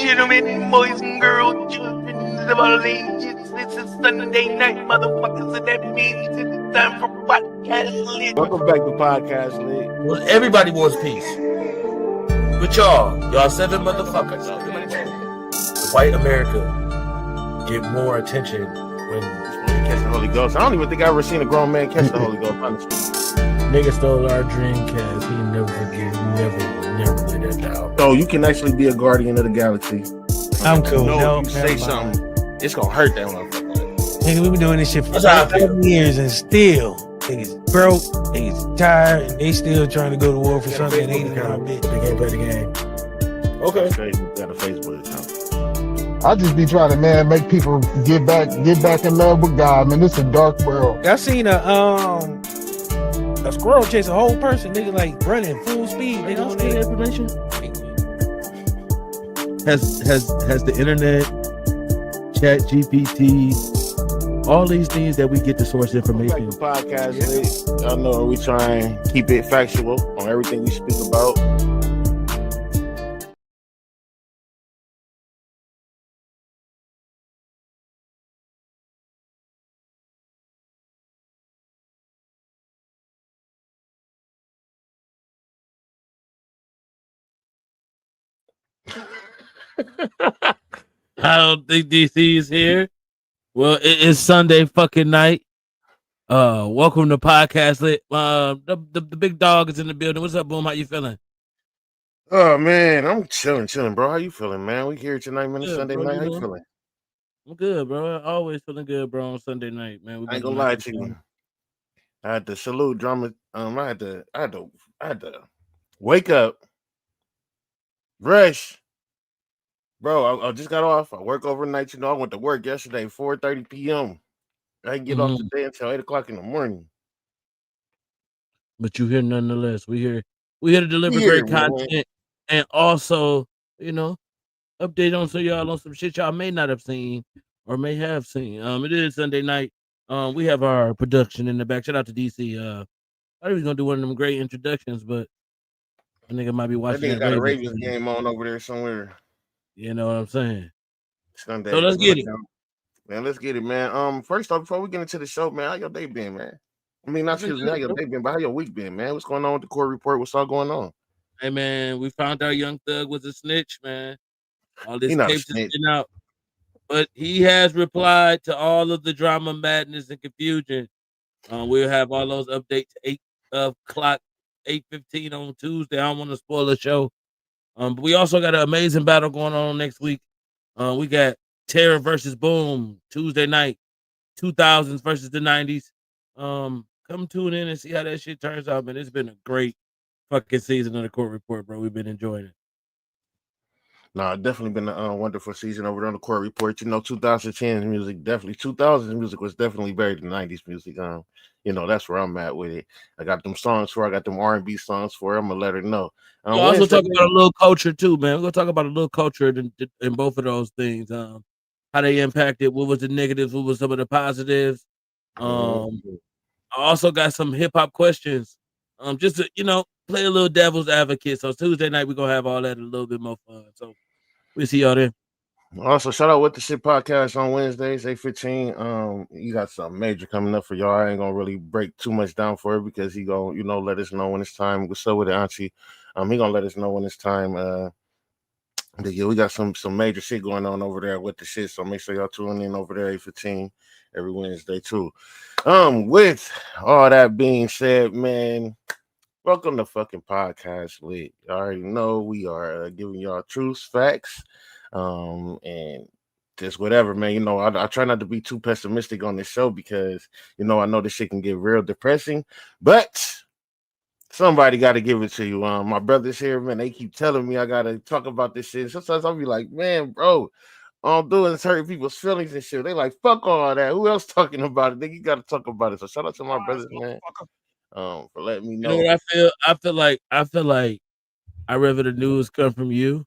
gentlemen, boys and girls, children of all ages, this is Sunday night, motherfuckers, and that means it's time for Podcast Lit. Welcome back to Podcast Lit. Well, everybody wants peace. But y'all 7 motherfuckers. The white America get more attention when Catch the Holy Ghost. I don't even think I ever seen a grown man catch the Holy Ghost, honestly. Nigga stole our Dreamcast. He never forget. Never let that down. So you can actually be a guardian of the galaxy. I'm cool. No, if you say something, it's gonna hurt that motherfucker. Nigga, we been doing this shit for That's how I feel. 7 years and still niggas broke, niggas tired, and they still trying to go to war for something and they ain't got a bitch. They can't play the game. Okay. Got a Facebook account. I just be trying to, man, make people get back in love with God, man. It's a dark world. I seen a squirrel chase a whole person, nigga, like running full speed. They don't need information. Has the internet, Chat GPT, all these things that we get to source information. Podcast Lit. Y'all know we try and keep it factual on everything we speak about. I don't think DC is here. Well, it is Sunday fucking night. Welcome to Podcast Lit. The big dog is in the building. What's up, Boom? How you feeling? Oh man, I'm chilling, bro. How you feeling, man? We here tonight, man. It's Good, Sunday bro, night. you How you know. feeling? I'm good, bro. Always feeling good, bro. On Sunday night, man. I ain't gonna lie to you. I had to salute drama. I had to wake up, rush, bro. I just got off. I work overnight. You know, I went to work yesterday, 4:30 p.m. I didn't get off today until 8 o'clock in the morning. But you here nonetheless. We here to deliver great content and also, update on y'all on some shit y'all may not have seen or may have seen. It is Sunday night. We have our production in the back. Shout out to DC. I thought he was gonna do one of them great introductions, but a nigga might be That watching. nigga got a Ravens game on over there somewhere. You know what I'm saying? Sunday. So let's get it. Man, let's get it, man. First off, before we get into the show, man, how your day been, man? I mean, not excuse me, how your day been, but how your week been, man? What's going on with the court report? What's all going on? Hey, man, we found out Young Thug was a snitch, man. All this He not a tapes has snitch. been out. But he has replied to all of the drama, madness, and confusion. We'll have all those updates 8:15 on Tuesday. I don't want to spoil the show. But we also got an amazing battle going on next week. We got Terror versus Boom Tuesday night, 2000s versus the 90s. Come tune in and see how that shit turns out, man. It's been a great fucking season of the court report, bro. We've been enjoying it. Nah, definitely been a wonderful season over there on the court report. You know, 2010s music, definitely 2000s music was definitely better than 90s music. That's where I'm at with it. I got them songs for. I got them R&B songs for. I'm gonna let her know. We'll also talk about a little culture too, man. We're gonna talk about a little culture in both of those things. How they impacted. What was the negatives? What was some of the positives? I also got some hip hop questions. Just to play a little devil's advocate. So Tuesday night we're gonna have all that a little bit more fun. So we'll see y'all there. Also, shout out What the Shit podcast on Wednesdays, 8:15. You got something major coming up for y'all. I ain't gonna really break too much down for it because he gonna, let us know when it's time. What's up with it, Auntie? He gonna let us know when it's time. But yeah, we got some major shit going on over there with the shit. So make sure y'all tune in over there 8:15 every Wednesday too. With all that being said, man, welcome to fucking Podcast Lit. You already know we are giving y'all truths, facts, and just whatever, man. I try not to be too pessimistic on this show because I know this shit can get real depressing, but somebody got to give it to you. My brothers here, man, they keep telling me I gotta talk about this shit. Sometimes I'll be like, man, bro, all I'm doing is hurting people's feelings and shit. They like, fuck all that. Who else talking about it? Nigga, you gotta talk about it. So shout out to my brothers, man, for letting me know. You know what I feel? I feel like I'd rather the news come from you,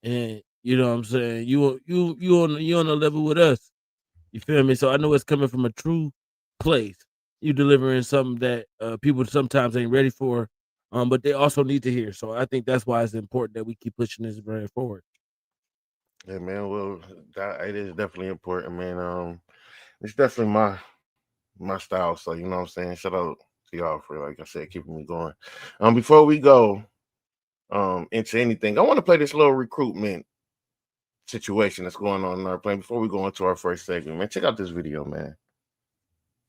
and you know what I'm saying. You on the level with us. You feel me? So I know it's coming from a true place. You delivering something that people sometimes ain't ready for, but they also need to hear. So I think that's why it's important that we keep pushing this brand forward. Yeah, man. Well, that it is definitely important, man. It's definitely my style. So you know what I'm saying. Shout out to y'all for, like I said, keeping me going. Before we go into anything, I want to play this little recruitment situation that's going on in our plane before we go into our first segment. Man, check out this video, man.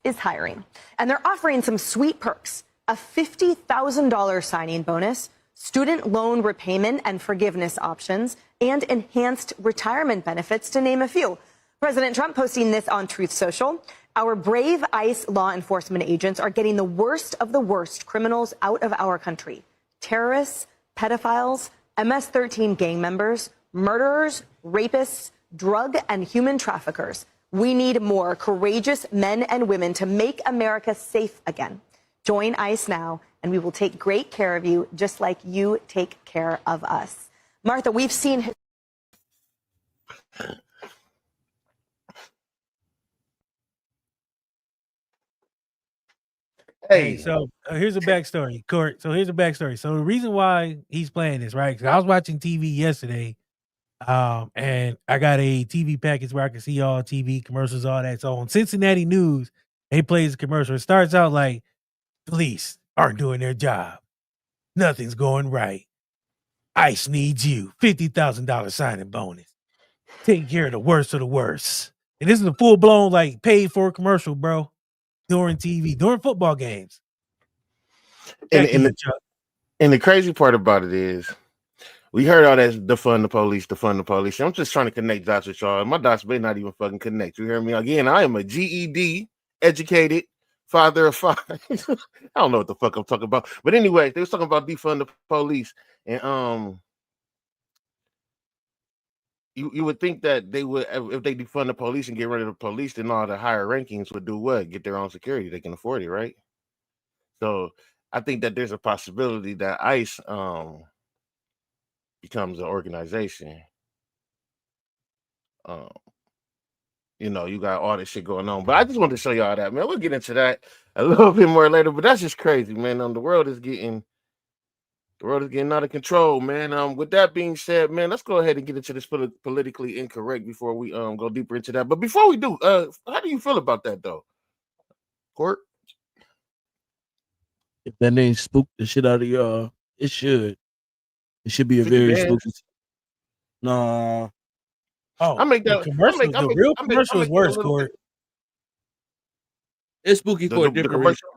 Is hiring, and they're offering some sweet perks: a $50,000 signing bonus, student loan repayment and forgiveness options, and enhanced retirement benefits, to name a few. President Trump posting this on Truth Social. Our brave ICE law enforcement agents are getting the worst of the worst criminals out of our country: terrorists, pedophiles, MS-13 gang members, murderers, rapists, drug and human traffickers. We need more courageous men and women to make America safe again. Join ICE now, and we will take great care of you, just like you take care of us. Martha, we've seen... Hey, so here's a backstory, Court. So here's a backstory. So the reason why he's playing this, right? Because I was watching TV yesterday, and I got a TV package where I can see all TV commercials, all that. So on Cincinnati News, they plays a commercial. It starts out like, police aren't doing their job. Nothing's going right. ICE needs you. $50,000 signing bonus. Take care of the worst of the worst. And this is a full-blown, like, paid for commercial, bro. During TV, during football games. And the crazy part about it is, we heard all that defund the police. I'm just trying to connect dots with y'all. My dots may not even fucking connect. You hear me? Again, I am a GED educated father of five. I don't know what the fuck I'm talking about. But anyway, they was talking about defund the police. And you would think that they would, if they defund the police and get rid of the police, then all the higher rankings would do what? Get their own security. They can afford it, right? So I think that there's a possibility that ICE becomes an organization. You know, you got all this shit going on. But I just wanted to show y'all that, man. We'll get into that a little bit more later. But that's just crazy, man. The world is getting out of control, man. With that being said, man, let's go ahead and get into this politically incorrect before we go deeper into that. But before we do, how do you feel about that though, Court? If that ain't spook the shit out of y'all, it should. It should be a very spooky. Nah. Oh, I make that commercial. The real commercial is worse, Court. It's spooky for a different reason.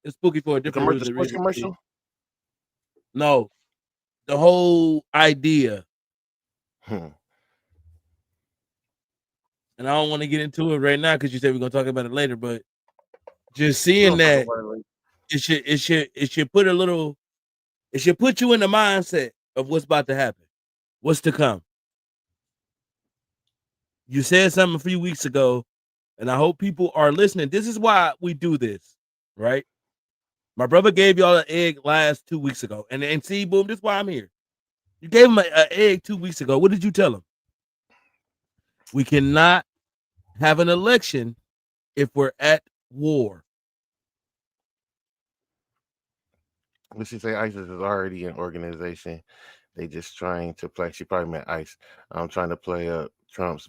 It's spooky for a different reason. Commercial? No, the whole idea. And I don't want to get into it right now because you said we're gonna talk about it later. But just seeing that, it should put a little. It should put you in the mindset of what's about to happen, what's to come. You said something a few weeks ago, and I hope people are listening. This is why we do this, right? My brother gave y'all an egg last 2 weeks ago. And see, boom, this is why I'm here. You gave him an egg 2 weeks ago. What did you tell him? We cannot have an election if we're at war. Let's just say ISIS is already an organization. They just trying to play. She probably meant ICE. I'm trying to play up Trump's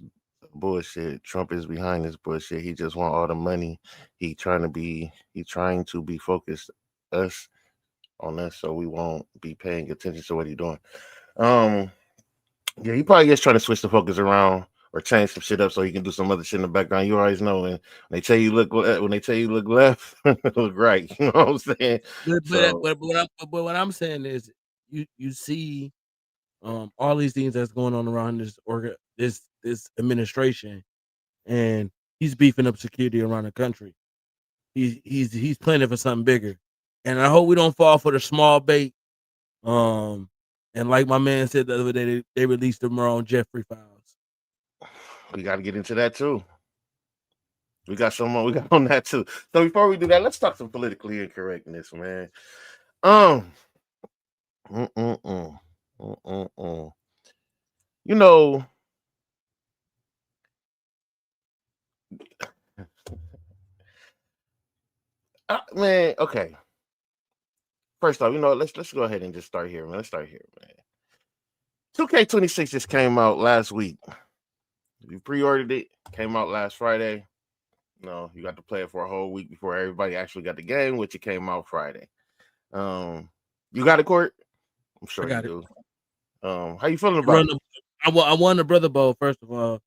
bullshit. Trump is behind this bullshit. He just want all the money. He trying to be focused on us so we won't be paying attention to what he's doing. Yeah, he probably just trying to switch the focus around or change some shit up so he can do some other shit in the background. You always know when they tell you look left, look right. You know what I'm saying? But what I'm saying is you see all these things that's going on around this administration, and he's beefing up security around the country. He's planning for something bigger, and I hope we don't fall for the small bait. And like my man said the other day, they released the Merle Jeffrey files. We got to get into that too. We got on that too. So before we do that, let's talk some politically incorrectness, man. You know, man. Okay. First off, let's go ahead and just start here, man. Let's start here, man. 2K26 just came out last week. You pre-ordered it, came out last Friday. No, you got to play it for a whole week before everybody actually got the game, which it came out Friday. You got it, Court? I'm sure I got you do. How you feeling about it? I won the Brother Bowl, first of all.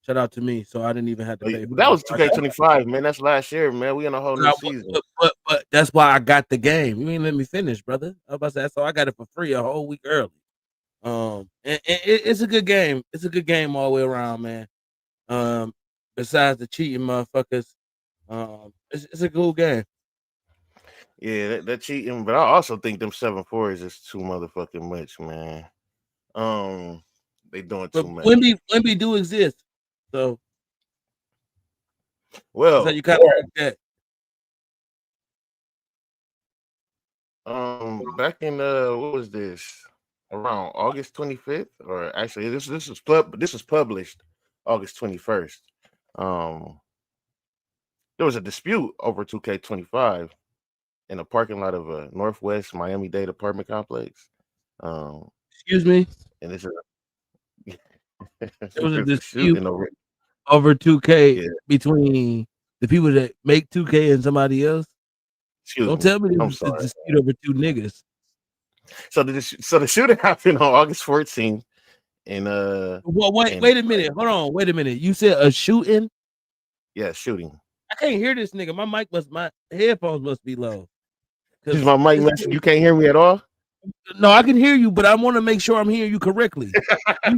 Shout out to me. So I didn't even have to pay. That was 2K25, man. That's last year, man. We in a whole new season. But that's why I got the game. You ain't let me finish, brother. I was about to say, so I got it for free a whole week early. And it's a good game. It's a good game all the way around, man. Besides the cheating motherfuckers, it's a cool game. Yeah, that cheating, but I also think them 7-4s is too motherfucking much, man. They doing too much. Wemby do exist, so well, so you kind of like that. Back in what was this? Around August 25th, or actually, this was published August 21st. There was a dispute over 2K25 in a parking lot of a Northwest Miami-Dade apartment complex. Excuse me. And it's there was a dispute over 2K between the people that make 2K and somebody else. Don't tell me there was a dispute over two niggas. So the shooting happened on August 14th. And wait a minute. Hold on. Wait a minute. You said a shooting? Yeah, shooting. I can't hear this nigga. My headphones must be low. Is my mic messing? You can't hear me at all? No, I can hear you, but I want to make sure I'm hearing you correctly. You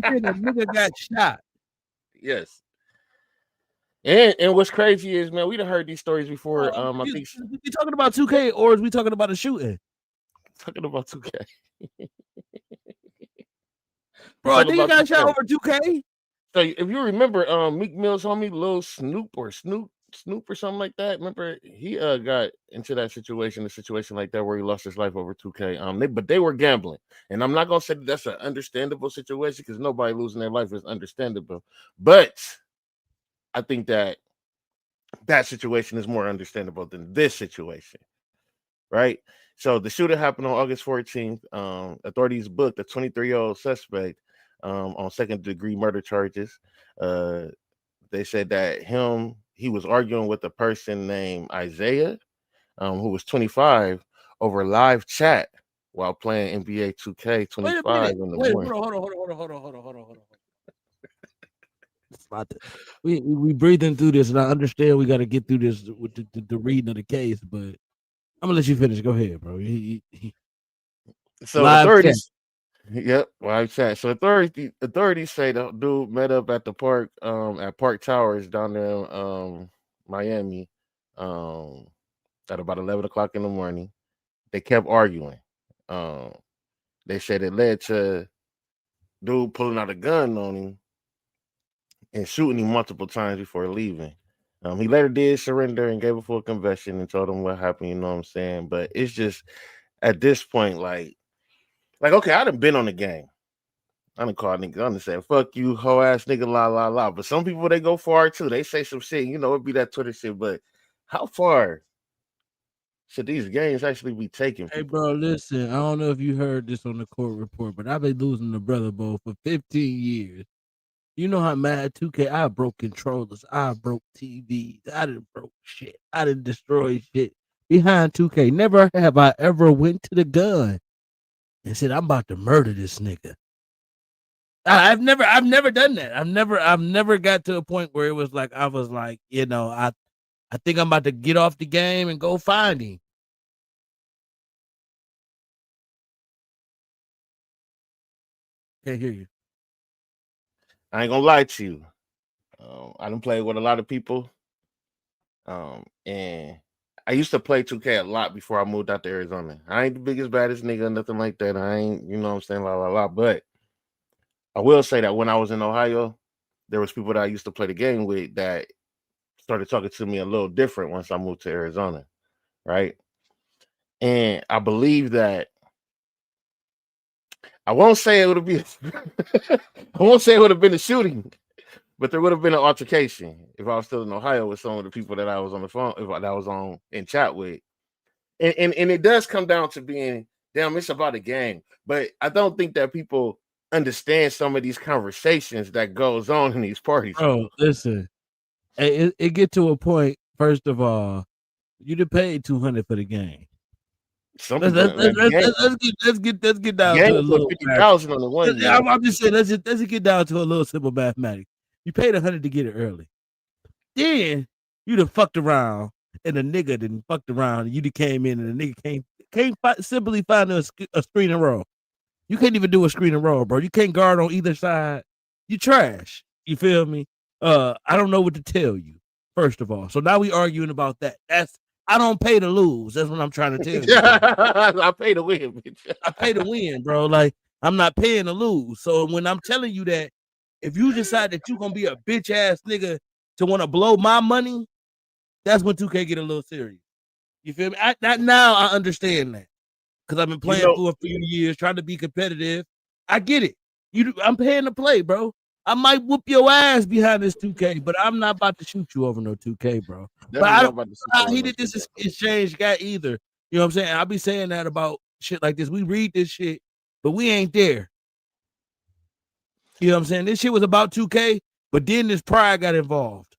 said a nigga got shot. Yes. And what's crazy is, man, we done heard these stories before. I think we talking about 2K or is we talking about a shooting? Talking about 2K. Bro, I think you got shot over 2K. So if you remember, Meek Mill's homie, Lil Snoop or something like that. Remember, he got into that situation, a situation like that where he lost his life over 2K. But they were gambling, and I'm not gonna say that's an understandable situation because nobody losing their life is understandable. But I think that situation is more understandable than this situation, right? So the shooting happened on August 14th. Authorities booked a 23-year-old suspect on second-degree murder charges. They said that he was arguing with a person named Isaiah, who was 25, over live chat while playing NBA 2K25 in the morning. Hold on. We breathing through this, and I understand we got to get through this with the reading of the case, but I'm gonna let you finish. Go ahead, bro. So authorities, live chat. So authorities say the dude met up at the park, at Park Towers down there in Miami, at about 11 o'clock in the morning. They kept arguing. They said it led to dude pulling out a gun on him and shooting him multiple times before leaving. He later did surrender and gave a full confession and told him what happened, you know what I'm saying? But it's just at this point, like okay, I done been on the game. I done called niggas, I done said, fuck you, hoe ass nigga, la la la. But some people they go far too. They say some shit, it be that Twitter shit, but how far should these games actually be taken? Hey, bro, listen, I don't know if you heard this on the court report, but I've been losing the Brother Bowl for 15 years. You know how mad 2K, I broke controllers, I broke TVs, I done broke shit, I done destroyed shit behind 2K. Never have I ever went to the gun and said, I'm about to murder this nigga. I've never done that. I've never got to a point where it was like, I was like, I think I'm about to get off the game and go find him. Can't hear you. I ain't gonna lie to you. I done played with a lot of people. And I used to play 2K a lot before I moved out to Arizona. I ain't the biggest, baddest nigga, nothing like that. I ain't, you know what I'm saying, la la la. But I will say that when I was in Ohio, there was people that I used to play the game with that started talking to me a little different once I moved to Arizona, right? And I believe that I won't say it would have been I won't say it would have been a shooting, but there would have been an altercation if I was still in Ohio with some of the people that I was on the phone, that I was on in chat with. And it does come down to being, damn, it's about a game. But I don't think that people understand some of these conversations that goes on in these parties. Bro, listen. It get to a point. First of all, you done paid $200 for the game. Some Let's people, man, the game, let's get down to game a put little. 50,000 on the one. I'm just saying, let's just get down to a little simple mathematics. You paid $100 to get it early. Then you done fucked around, and the nigga done fucked around, and you done came in, and the nigga can't simply find a screen and roll. You can't even do a screen and roll, bro. You can't guard on either side. You trash. You feel me? I don't know what to tell you. First of all, so now we arguing about that. I don't pay to lose. That's what I'm trying to tell you. I pay to win, bitch. I pay to win, bro. Like, I'm not paying to lose. So when I'm telling you that, if you decide that you're gonna be a bitch ass nigga to want to blow my money, that's when 2K get a little serious. You feel me? Now I understand that because I've been playing for a few years, trying to be competitive. I get it. I'm paying to play, bro. I might whoop your ass behind this 2K, but I'm not about to shoot you over no 2K, bro. But I don't how he did this exchange guy either. You know what I'm saying? I'll be saying that about shit like this. We read this shit, but we ain't there. You know what I'm saying? This shit was about 2K, but then this pride got involved.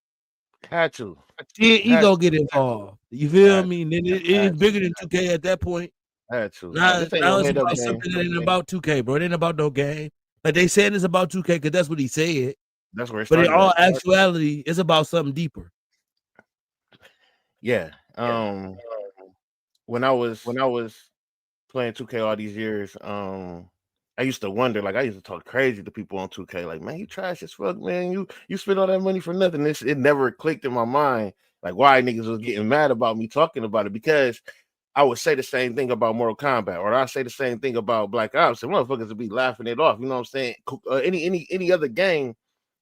Had to. Then ego get involved. You feel me? And then it's bigger than 2K at that point. Had to. Now it's about something that ain't about 2K, bro. It ain't about no game. Like they said it's about 2K because that's what he said. That's where it started. But in all at. actuality, it's about something deeper. Yeah. When I was playing 2K all these years, I used to wonder, like I used to talk crazy to people on 2K, like, man, you trash as fuck, man. You spend all that money for nothing. It never clicked in my mind, like why niggas was getting mad about me talking about it, because I would say the same thing about Mortal Kombat, or I say the same thing about Black Ops, and motherfuckers would be laughing it off. You know what I'm saying? Any other game,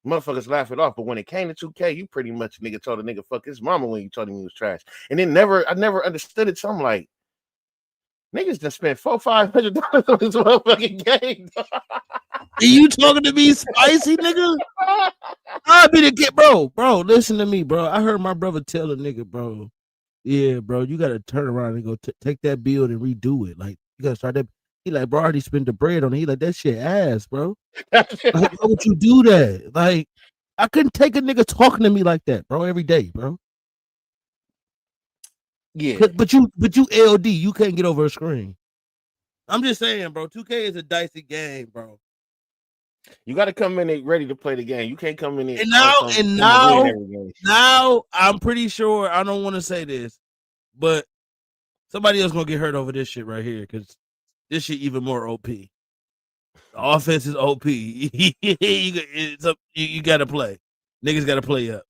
motherfuckers laugh it off. But when it came to 2K, you pretty much nigga told a nigga fuck his mama when you told him he was trash. And then I never understood it. So I'm like, niggas just spent $400-$500 on this motherfucking game. Are you talking to me spicy, nigga? I'll be the kid, bro. Bro, listen to me, bro. I heard my brother tell a nigga, bro. Yeah, bro, you gotta turn around and go take that build and redo it. Like, you gotta start that. He like, bro, I already spent the bread on it. He like, that shit ass, bro. Like, why would you do that? Like, I couldn't take a nigga talking to me like that, bro, every day, bro. Yeah. But you LD, you can't get over a screen. I'm just saying, bro, 2K is a dicey game, bro. You got to come in ready to play the game. You can't come in now I'm pretty sure, I don't want to say this, but somebody else gonna get hurt over this shit right here because this shit even more OP. The offense is OP. You got to play. Niggas got to play up.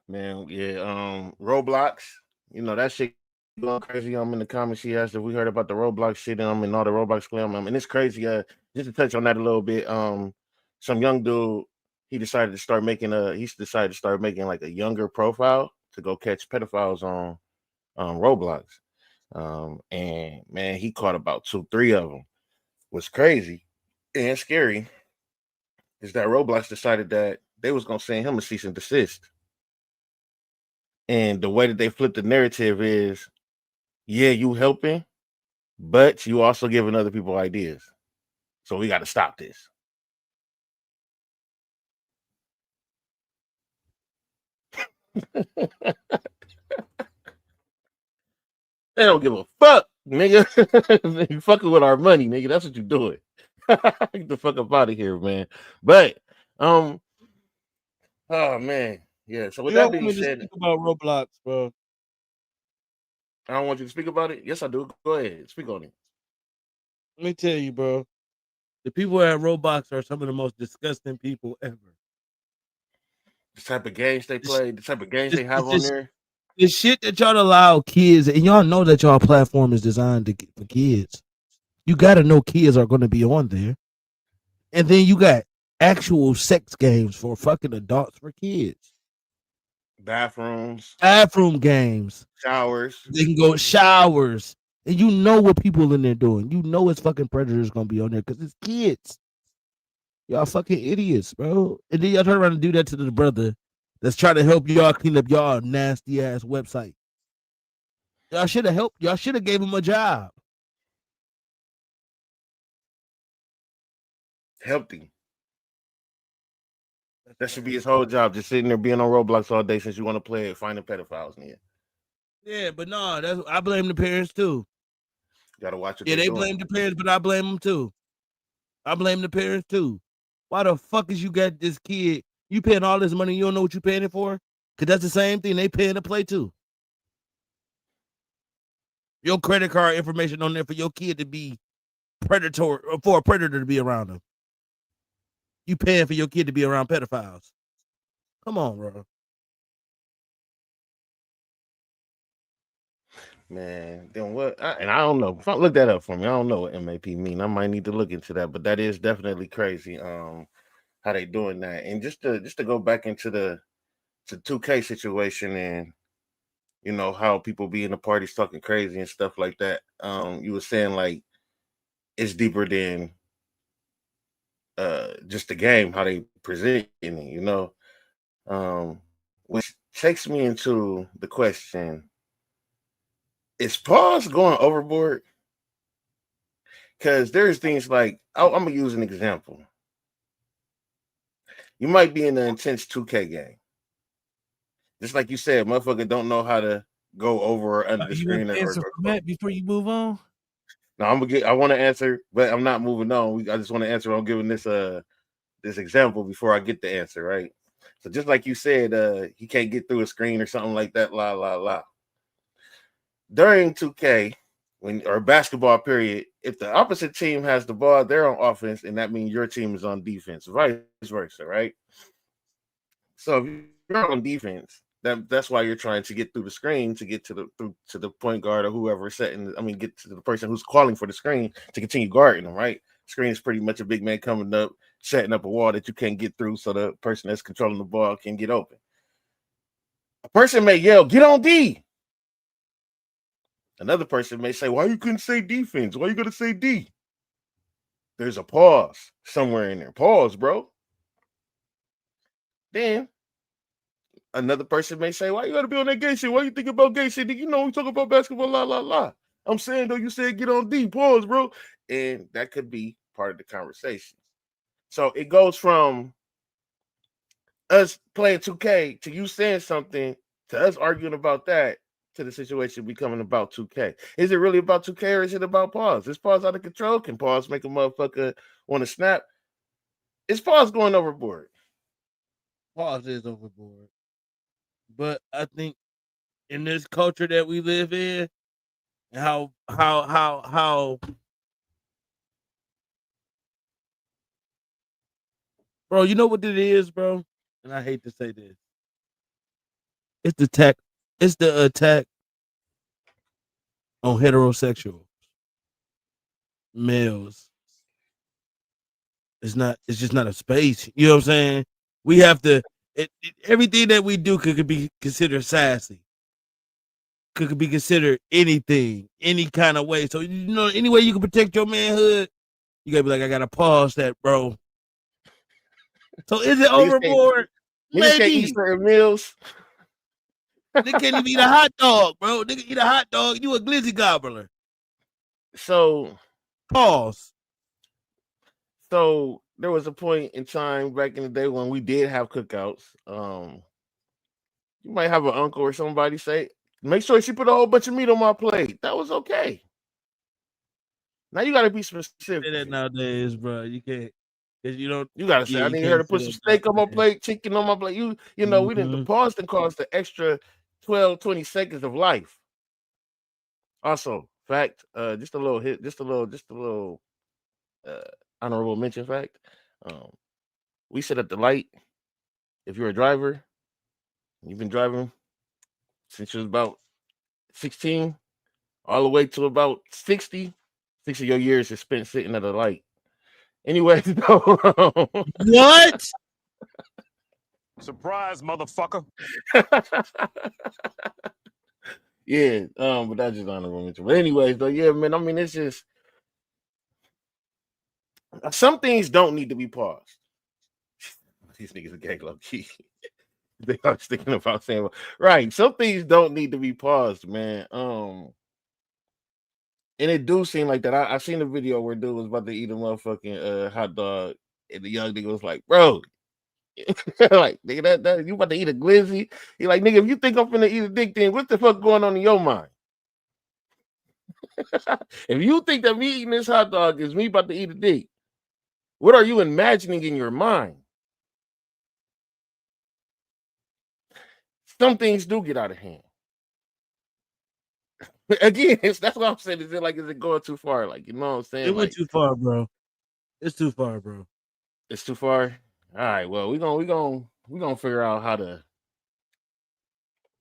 Man, yeah. Roblox, you know that shit going crazy. I'm in the comments. She asked if we heard about the Roblox shit and all the Roblox claim. And it's crazy. Just to touch on that a little bit. Some young dude, he decided to start making like a younger profile to go catch pedophiles on Roblox. And man, he caught about 2-3 of them. What's crazy and scary is that Roblox decided that they was gonna send him a cease and desist. And the way that they flip the narrative is, yeah, you helping, but you also giving other people ideas. So we got to stop this. They don't give a fuck, nigga. You fucking with our money, nigga. That's what you doing. Get the fuck up out of here, man. But oh man. Yeah, so with that being said, speak about Roblox, bro. I don't want you to speak about it. Yes, I do. Go ahead, speak on it. Let me tell you, bro. The people at Roblox are some of the most disgusting people ever. The type of games they play, the type of games they have on there. The shit that y'all allow kids, and y'all know that y'all platform is designed for kids. You got to know kids are going to be on there. And then you got actual sex games for fucking adults for kids. Bathroom games, showers. They can go showers, and you know what people in there doing. You know it's fucking predators gonna be on there because it's kids. Y'all fucking idiots, bro. And then y'all turn around and do that to the brother that's trying to help y'all clean up y'all nasty ass website. Y'all should have helped. Y'all should have gave him a job. healthy. That should be his whole job, just sitting there being on Roblox all day since you want to play it, finding pedophiles in it. Yeah, but no, I blame the parents too. Gotta watch it. Yeah, they blame the parents, but I blame them too. I blame the parents too. Why the fuck is you got this kid? You paying all this money, you don't know what you paying it for? Cause that's the same thing they paying to play too. Your credit card information on there for your kid to be predatory, or for a predator to be around them. You paying for your kid to be around pedophiles. Come on, bro. Man, then what? And I don't know. Look that up for me. I don't know what MAP mean. I might need to look into that, but that is definitely crazy. How they doing that? And just to go back into the 2K situation and you know how people be in the parties talking crazy and stuff like that. You were saying like it's deeper than just the game, how they present it, you know. Which takes me into the question: is Pause going overboard? Because there's things like I'm gonna use an example. You might be in an intense 2K game. Just like you said, motherfucker don't know how to go over or under the screen. Answer for Matt before you move on. No, I want to answer, but I'm not moving on. I just want to answer. I'm giving this example before I get the answer, right? So just like you said, he can't get through a screen or something like that. La la la. During 2K, or basketball period, if the opposite team has the ball, they're on offense, and that means your team is on defense, vice versa, right? So if you're on defense, that's why you're trying to get through the screen to get to the point guard or whoever get to the person who's calling for the screen to continue guarding them, right? Screen is pretty much a big man coming up, setting up a wall that you can't get through so the person that's controlling the ball can get open. A person may yell, "Get on D." Another person may say, "Why you couldn't say defense? Why you gotta say D?" There's a pause somewhere in there. Pause, bro. Then another person may say, "Why you gotta be on that gay shit? Why you think about gay shit? You know we talk about basketball, la la la." I'm saying though, you said get on D, pause, bro. And that could be part of the conversation. So it goes from us playing 2K to you saying something to us arguing about that to the situation becoming about 2K. Is it really about 2K or is it about Pause? Is Pause out of control? Can Pause make a motherfucker want to snap? Is Pause going overboard? Pause is overboard. But I think in this culture that we live in, and how bro, you know what it is, bro? And I hate to say this. It's the attack on heterosexual males. It's just not a space. You know what I'm saying? We have to everything that we do could be considered sassy. Could be considered anything, any kind of way. So you know, any way you can protect your manhood, you gotta be like, I gotta pause that, bro. So is it overboard? Niggas can't eat certain meals. They can't even eat a hot dog, bro. Nigga eat a hot dog, you a glizzy gobbler. So pause. So there was a point in time back in the day when we did have cookouts. You might have an uncle or somebody say, "Make sure she put a whole bunch of meat on my plate." That was okay. Now you gotta be specific. Say that nowadays, bro. You can't. You don't. You gotta say, I need her to put some steak on my plate, chicken on my plate. You know, we didn't. The pause didn't cost the extra 12, 20 seconds of life. Also, fact, just a little honorable mention fact. We sit at the light. If you're a driver, you've been driving since you was about 16, all the way to about 60. 6 of your years is spent sitting at a light. Anyway, what? Surprise, motherfucker. Yeah, but that's just honorable mention. But anyways, though, yeah, man. I mean, it's just some things don't need to be paused. These niggas are gay low key. They are thinking about saying right. Some things don't need to be paused, man. And it do seem like that. I seen a video where dude was about to eat a motherfucking hot dog And the young nigga was like, bro, like, nigga, that you about to eat a glizzy? He like, nigga, if you think I'm finna eat a dick, then what the fuck going on in your mind? If you think that me eating this hot dog is me about to eat a dick, what are you imagining in your mind? Some things do get out of hand. Again, that's what I'm saying. Is it going too far? Like, you know what I'm saying? It went too far, bro. It's too far, bro. It's too far. All right. Well, we're gonna figure out how to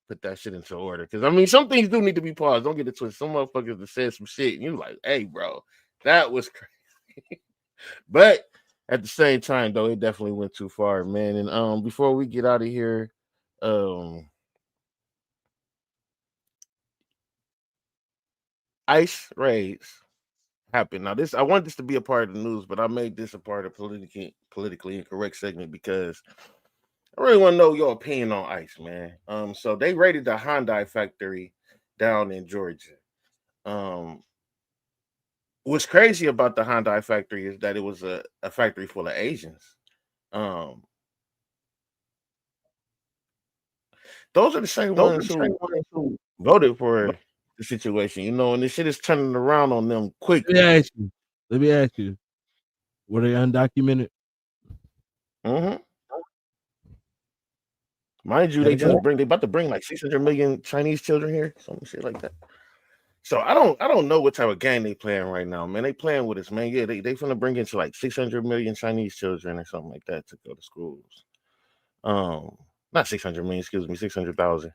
put that shit into order. Because I mean, some things do need to be paused. Don't get it twisted. Some motherfuckers that said some shit, and you like, hey, bro, that was crazy. But at the same time, though, it definitely went too far, man. And before we get out of here, ICE raids happened. Now, I want this to be a part of the news, but I made this a part of politically incorrect segment because I really want to know your opinion on ICE, man. So they raided the Hyundai factory down in Georgia. What's crazy about the Hyundai factory is that it was a factory full of Asians. Those are the same ones who voted for the situation, you know, and this shit is turning around on them quickly. Let me ask you. Were they undocumented? Mm-hmm. Mind you, they about to bring like 600 million Chinese children here, some shit like that. So I don't know what type of game they playing right now, man. They playing with us, man. Yeah, they finna bring into like 600 million Chinese children or something like that to go to schools. Not 600 million, excuse me, 600,000,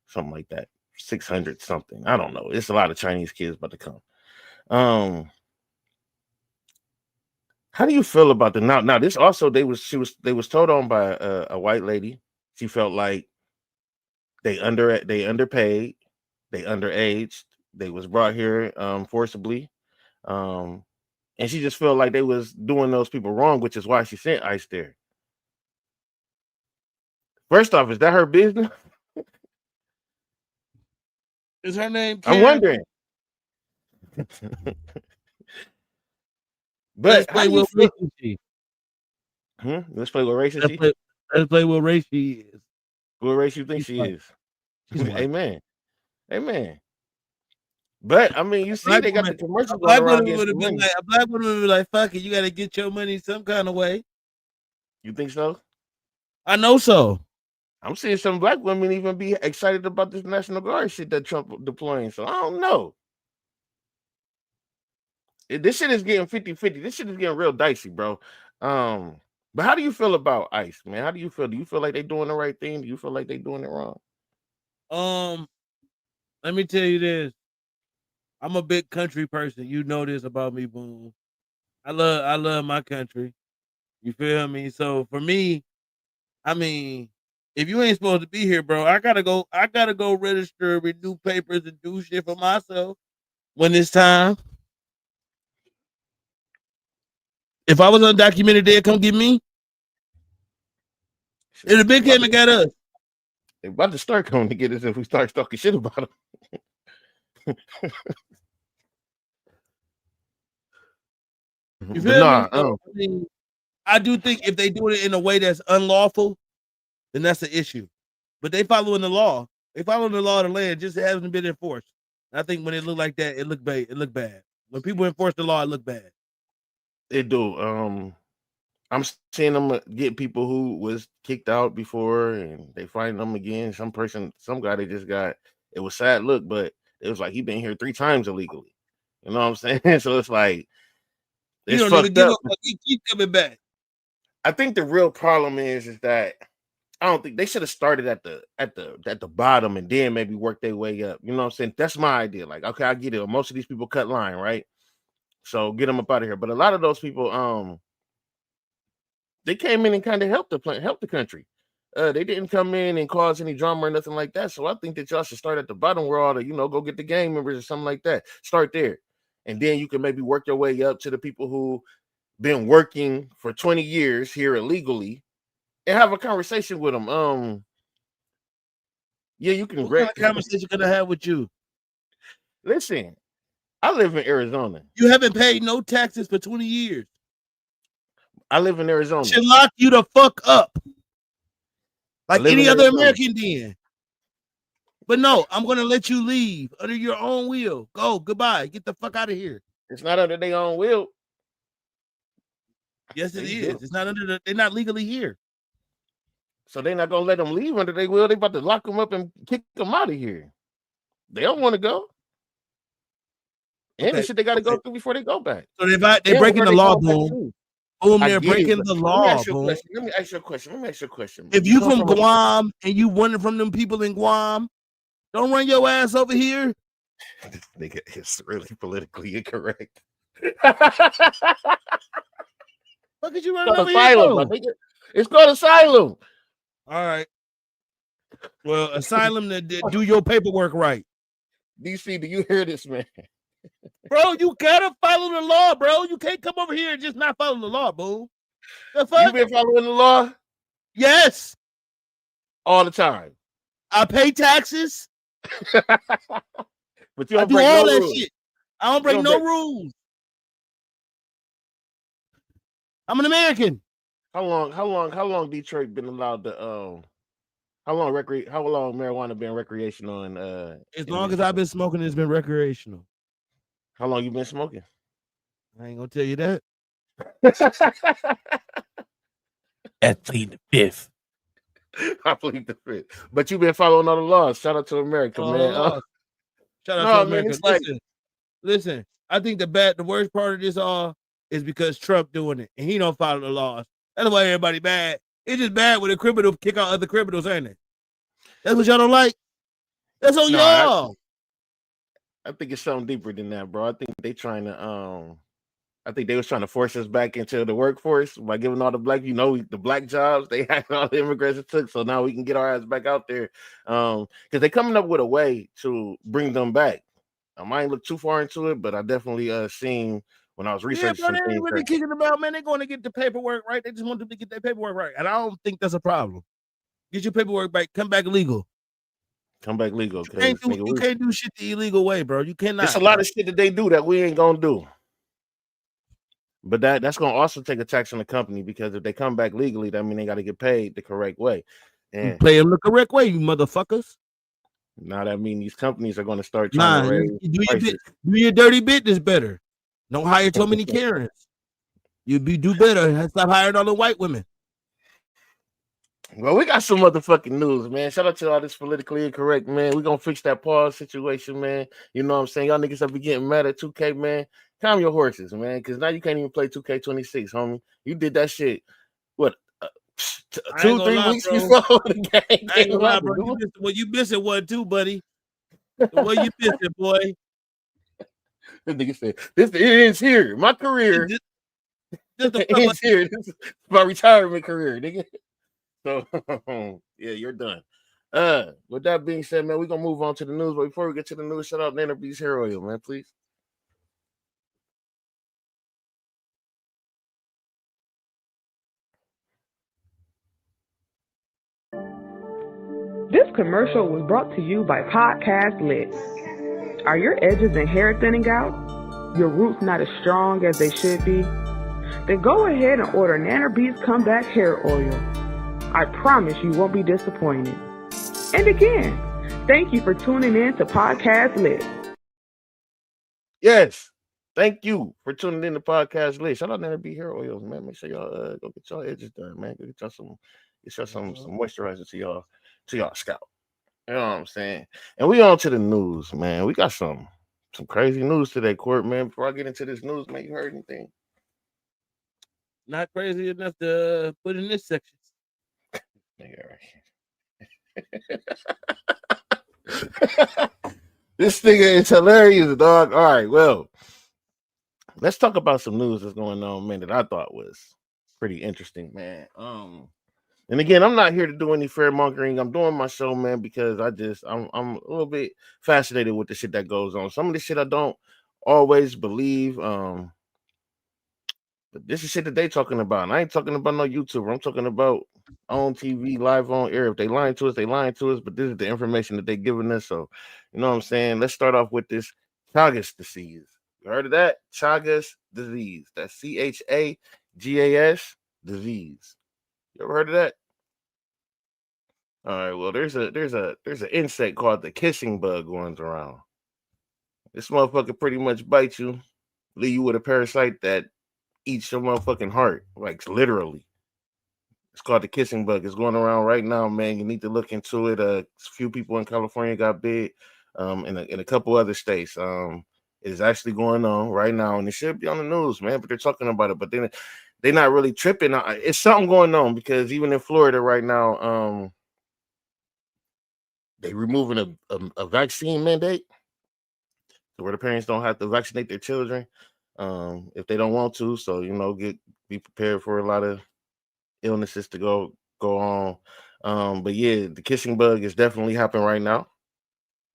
something like that. 600 something. I don't know. It's a lot of Chinese kids about to come. How do you feel about the now? This also they was told on by a white lady. She felt like they underpaid, they underaged, they was brought here forcibly, and she just felt like they was doing those people wrong, which is why she sent ICE there. First off, is that her business? Is her name Karen? I'm wondering. But let's play what race is she? Let's play what race is she? Let's play what race she is. What race you think she is? Amen. But I mean, you see, they got the commercial going around. A black woman would be like, "Fuck it, you got to get your money some kind of way." You think so? I know so. I'm seeing some black women even be excited about this National Guard shit that Trump deploying. So I don't know. This shit is getting 50-50. This shit is getting real dicey, bro. But how do you feel about ICE, man? How do you feel? Do you feel like they doing the right thing? Do you feel like they doing it wrong? Let me tell you this. I'm a big country person. You know this about me, Boom. I love my country. You feel me? So for me, I mean, if you ain't supposed to be here, bro, I gotta go register, renew papers, and do shit for myself when it's time. If I was undocumented, they'd come get me. If the big came and got us. They're about to start coming to get us if we start talking shit about them. You feel me? I do think if they do it in a way that's unlawful, then that's an issue. But they following the law. They following the law of the land, just hasn't been enforced. And I think when it looked like that, it looked bad. It looked bad. When people enforce the law, it looked bad. It do. I'm seeing them get people who was kicked out before, and they find them again. Some guy they just got. It was sad look, but it was like he been here 3 times illegally. You know what I'm saying? So it's like it's you don't even give up. He keep coming back. I think the real problem is that I don't think they should have started at the bottom and then maybe work their way up. You know what I'm saying? That's my idea. Like, okay, I get it. Most of these people cut line, right? So get them up out of here. But a lot of those people, they came in and kind of helped the country. They didn't come in and cause any drama or nothing like that. So I think that y'all should start at the bottom where all the, go get the gang members or something like that. Start there. And then you can maybe work your way up to the people who been working for 20 years here illegally and have a conversation with them. Yeah, you can. What kind of conversation could I have with you? Listen, I live in Arizona. You haven't paid no taxes for 20 years. I live in Arizona. Should lock you the fuck up. Like live any in other Arizona. American then. But no, I'm gonna let you leave under your own will. Go, goodbye. Get the fuck out of here. It's not under their own will. Yes, it They is. do. It's not under they're not legally here. So they're not gonna let them leave under their will. They about to lock them up and kick them out of here. They don't want to go. And the Okay, shit they got to go okay. through before they go back. So they're And breaking where the they law, going back boom. to. Boom, I they're get it, breaking but the let me law, ask you a boom. question. Let me ask you a question. If You you come from from a- Guam and you wanted from them people in Guam, don't run your ass over here. This nigga is really politically incorrect. Fuck is you It's running called over here? asylum, my For? nigga. It's called asylum. All right. Well, asylum to do your paperwork right. DC, do you hear this, man? Bro, you gotta follow the law, bro. You can't come over here and just not follow the law, boo. The You fuck? been following the law Yes. all the time, I pay taxes. but you I don't do break all no that rules. shit. I don't break don't no break- rules. I'm an American. How long Detroit been allowed to how long marijuana been recreational in As in long as Michigan? I've been smoking, it's been recreational. How long you been smoking? I ain't gonna tell you that. That's plead the fifth. I believe the fit. But you've been following all the laws. Shout out to America, Follow man. the laws. Shout out no, to man, America. it's like- Listen. I think the worst part of this all is because Trump doing it and he don't follow the laws. That's why everybody bad. It's just bad when a criminal kick out other criminals, ain't it? That's what y'all don't like. That's on No, y'all. I think it's something deeper than that, bro. I think they trying to I think they was trying to force us back into the workforce by giving all the black, the black jobs they had, all the immigrants it took. So now we can get our ass back out there. Because they're coming up with a way to bring them back. I might look too far into it, but I definitely seen when I was Yeah, researching bro, some they ain't things. really kicking them out, man. They're going to get the paperwork right. They just want them to get their paperwork right. And I don't think that's a problem. Get your paperwork back. Come back legal. Come back legal. You can't do shit the illegal way, bro. You cannot. There's a lot of shit that they do that we ain't gonna do. But that's gonna also take a tax on the company, because if they come back legally, that means they got to get paid the correct way. You And play them the correct way, you motherfuckers. now that means these companies are going to start trying to raise do prices. your dirty business better. Don't hire so many Karens. Do better. Stop hiring all the white women. Well, we got some motherfucking news, man. Shout out to all this politically incorrect, man. We're gonna fix that pause situation, man. You know what I'm saying? Y'all niggas have been getting mad at 2K, man. Calm your horses, man, because now you can't even play 2K26, homie. You did that shit, what, 2-3 weeks bro. before the game I ain't came gonna lie, out? bro. You missing one too, buddy. What you missing, boy? This nigga said, it ends here. My career Just a ends here. This is my retirement career, nigga. So, yeah, you're done. With that being said, man, we're gonna move on to the news. But before we get to the news, shout out Nana Beast Hair Oil, man, please. This commercial was brought to you by Podcast Lit. Are your edges and hair thinning out? Your roots not as strong as they should be? Then go ahead and order Nana Beats Comeback Hair Oil. I promise you won't be disappointed. And again, thank you for tuning in to Podcast Lit. Yes, thank you for tuning in to Podcast Lit. Shout out Nana Beast Hair Oils, man. Make sure y'all go get y'all edges done, man. Go get y'all some moisturizer to y'all scalp. You know what I'm saying? And we on to the news, man. We got some crazy news today, Court, man. Before I get into this news, man, you heard anything? Not crazy enough to put in this section. This nigga is hilarious, dog. All right, well, let's talk about some news that's going on, man, that I thought was pretty interesting, man. And again, I'm not here to do any fair mongering. I'm doing my show, man, because I'm a little bit fascinated with the shit that goes on. Some of the shit I don't always believe. But this is shit that they talking about. And I ain't talking about no YouTuber. I'm talking about on TV, live on air. If they lying to us, they lying to us. But this is the information that they giving us. So, you know what I'm saying? Let's start off with this Chagas disease. You heard of that? Chagas disease. That's CHAGAS disease. You ever heard of that? All right. Well, there's an insect called the kissing bug going around. This motherfucker pretty much bites you, leave you with a parasite that eats your motherfucking heart, like literally. It's called the kissing bug. It's going around right now, man. You need to look into it. A few people in California got bit, in a couple other states. It is actually going on right now, and it should be on the news, man. But they're talking about it, but then they're not really tripping. It's something going on because even in Florida right now, they removing a vaccine mandate, so where the parents don't have to vaccinate their children if they don't want to. So be prepared for a lot of illnesses to go on. But yeah, the kissing bug is definitely happening right now.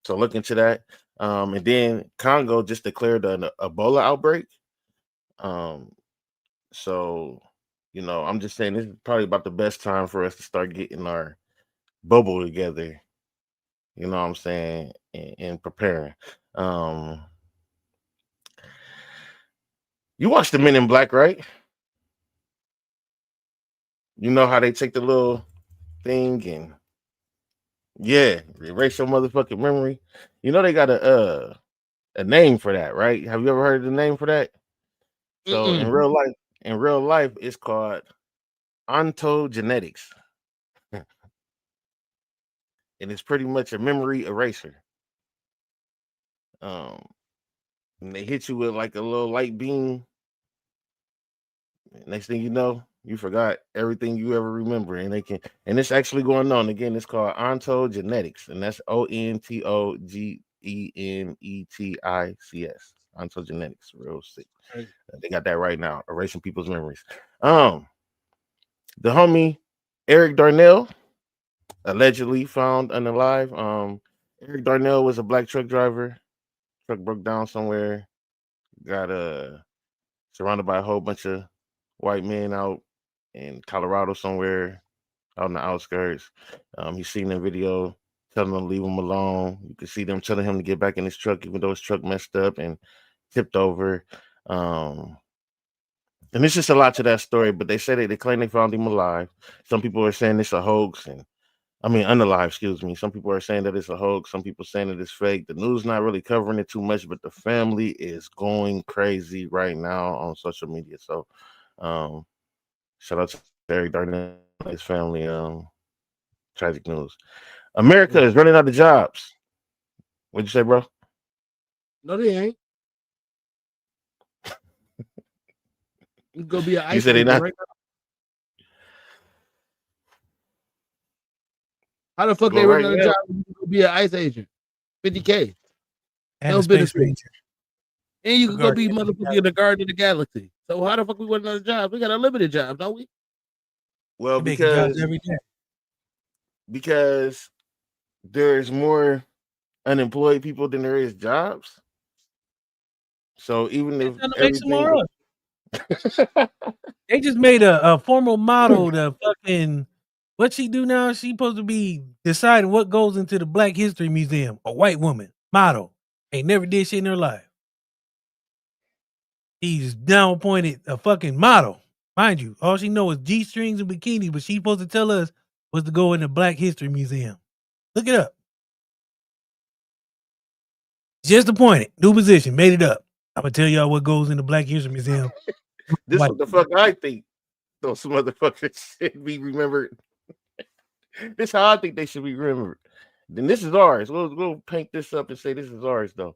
So look into that. And then Congo just declared an Ebola outbreak. So I'm just saying this is probably about the best time for us to start getting our bubble together. You know what I'm saying? And preparing. You watched the Men in Black, right? You know how they take the little thing and erase your motherfucking memory. You know they got a name for that, right? Have you ever heard of the name for that? So in real life, it's called ontogenetics. And it's pretty much a memory eraser. And they hit you with like a little light beam. Next thing you know, you forgot everything you ever remember, and it's actually going on. Again, it's called ontogenetics, and that's ONTOGENETICS. Ontogenetics, real sick. They got that right now, erasing people's memories. The homie Eric Darnell, allegedly found unalive. Eric Darnell was a black truck driver. Truck broke down somewhere. Got surrounded by a whole bunch of white men out in Colorado somewhere, out in the outskirts. He's seen the video telling them to leave him alone. You can see them telling him to get back in his truck, even though his truck messed up and tipped over. And it's just a lot to that story, but they claim they found him alive. Some people are saying it's a hoax, unalive, excuse me. Some people are saying that it's a hoax. Some people saying that it's fake. The news not really covering it too much, but the family is going crazy right now on social media. So shout out to Eric Darnell and his family. Tragic news. America is running out of jobs. What'd you say, bro? No, they ain't. You go be an ice. You said they not. Right now. How the fuck they running out of jobs? You go be an ice agent. $50K. And a space ranger. And you can go be motherfucking in the Guardian of the Galaxy. So how the fuck we want another job? We got unlimited jobs, don't we? Well, because there's more unemployed people than there is jobs. So even if everything, they just made a formal model to fucking what she do now. She supposed to be deciding what goes into the Black History Museum. A white woman model ain't never did shit in her life. He's down appointed a fucking model. Mind you, all she know is G-strings and bikinis, but she's supposed to tell us what's to go in the Black History Museum. Look it up. Just appointed. New position. Made it up. I'm going to tell y'all what goes in the Black History Museum. This is what the fuck I think those motherfuckers should be remembered. This is how I think they should be remembered. Then this is ours. We'll paint this up and say this is ours, though.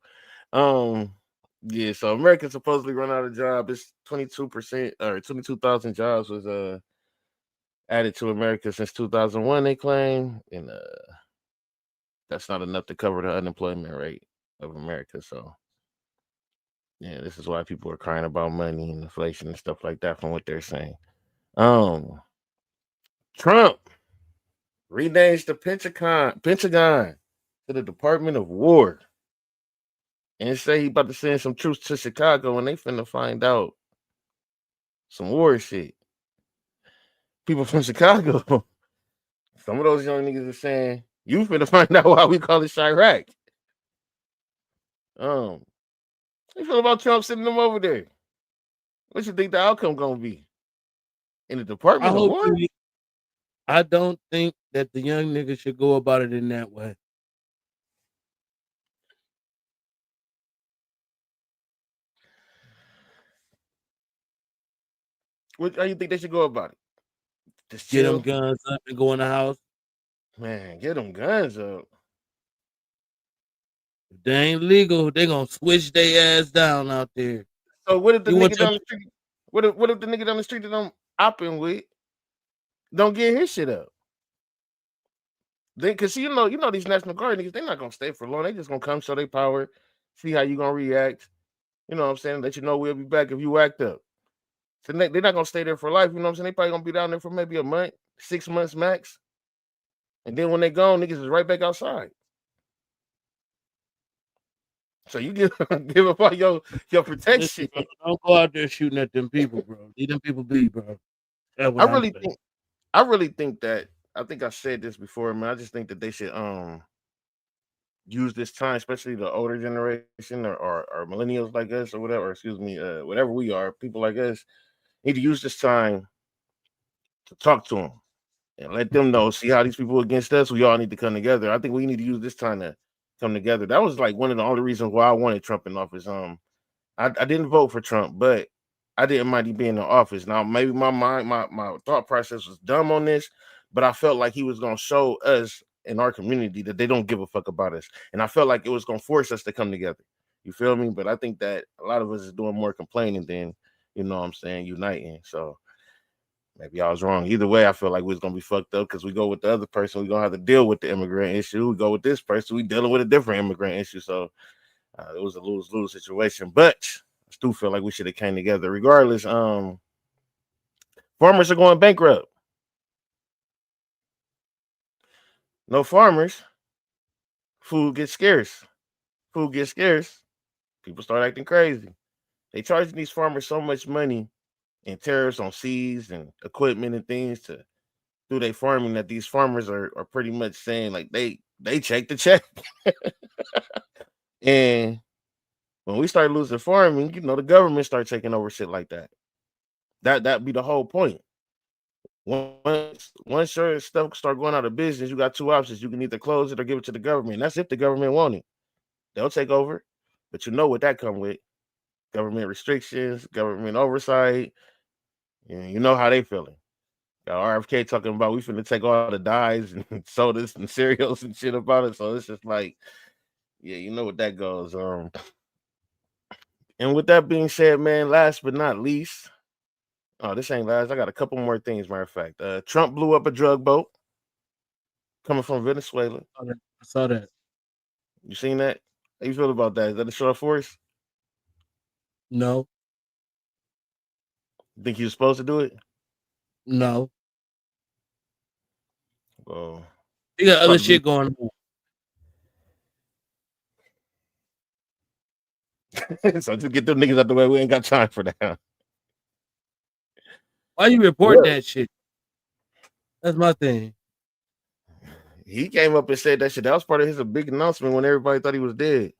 Yeah, so America supposedly run out of jobs. It's 22% or 22,000 jobs was added to America since 2001, they claim. And that's not enough to cover the unemployment rate of America. So yeah, this is why people are crying about money and inflation and stuff like that from what they're saying. Trump renames the Pentagon to the Department of War. And say he about to send some troops to Chicago and they finna find out some war shit. People from Chicago, some of those young niggas are saying, you finna find out why we call it Chirac. How you feel about Trump sending them over there? What you think the outcome gonna be? in the I Department of hope War. you. I don't think that the young nigga should go about it in that way. How you think they should go about it? Just Get them chill, guns up and go in the house. man. Get them guns up. If they ain't legal, they gonna switch their ass down out there. So what if the You want nigga your down the street? What if the nigga down the street that I'm opping with don't get his shit up? Then, cause you know these National Guard niggas, they're not gonna stay for long. They just gonna come show their power, see how you gonna react. You know what I'm saying? Let you know we'll be back if you act up. So they're not gonna stay there for life. You know what I'm saying? They probably gonna be down there for maybe a month, 6 months max. And then when they gone, niggas is right back outside. So you give give up all your protection. Listen, bro, don't go out there shooting at them people, bro. Leave them people be, bro. That's I what I'm really saying. think I really think that I think I said this before, man. I just think that they should use this time, especially the older generation or millennials like us or whatever, excuse me, whatever we are, people like us, need to use this time to talk to them and let them know, see how these people against us, we all need to come together. I think we need to use this time to come together. That was like one of the only reasons why I wanted Trump in office. I didn't vote for Trump, but I didn't mind he being in office. Now, maybe my mind, my thought process was dumb on this, but I felt like he was gonna show us in our community that they don't give a fuck about us. And I felt like it was gonna force us to come together. You feel me? But I think that a lot of us is doing more complaining than, you know what I'm saying, uniting. So maybe I was wrong. Either way, I feel like we was gonna be fucked up because we go with the other person, we're gonna have to deal with the immigrant issue. We go with this person, we dealing with a different immigrant issue. So it was a lose-lose situation. But I still feel like we should have came together. Regardless, farmers are going bankrupt. No farmers, food gets scarce. Food gets scarce, people start acting crazy. They charging these farmers so much money and tariffs on seeds and equipment and things to do their farming that these farmers are pretty much saying like they check the check. And when we start losing farming, the government start taking over shit like that. That be the whole point. Once your stuff start going out of business, you got two options. You can either close it or give it to the government. That's if the government want it. They'll take over. But you know what that come with. Government restrictions, government oversight. And you know how they feeling. Got RFK talking about we finna take all the dyes and sodas and cereals and shit about it. So it's just like, yeah, you know what that goes. And with that being said, man, last but not least, this ain't last. I got a couple more things, matter of fact. Trump blew up a drug boat coming from Venezuela. I saw that. You seen that? How you feel about that? Is that a show of force? No, You think he was supposed to do it? no. Well, You got other probably- shit going on. so just get them niggas out the way. We ain't got time for that. Why you report Yeah. that shit? That's my thing. He came up and said that shit. That was part of his big announcement when everybody thought he was dead.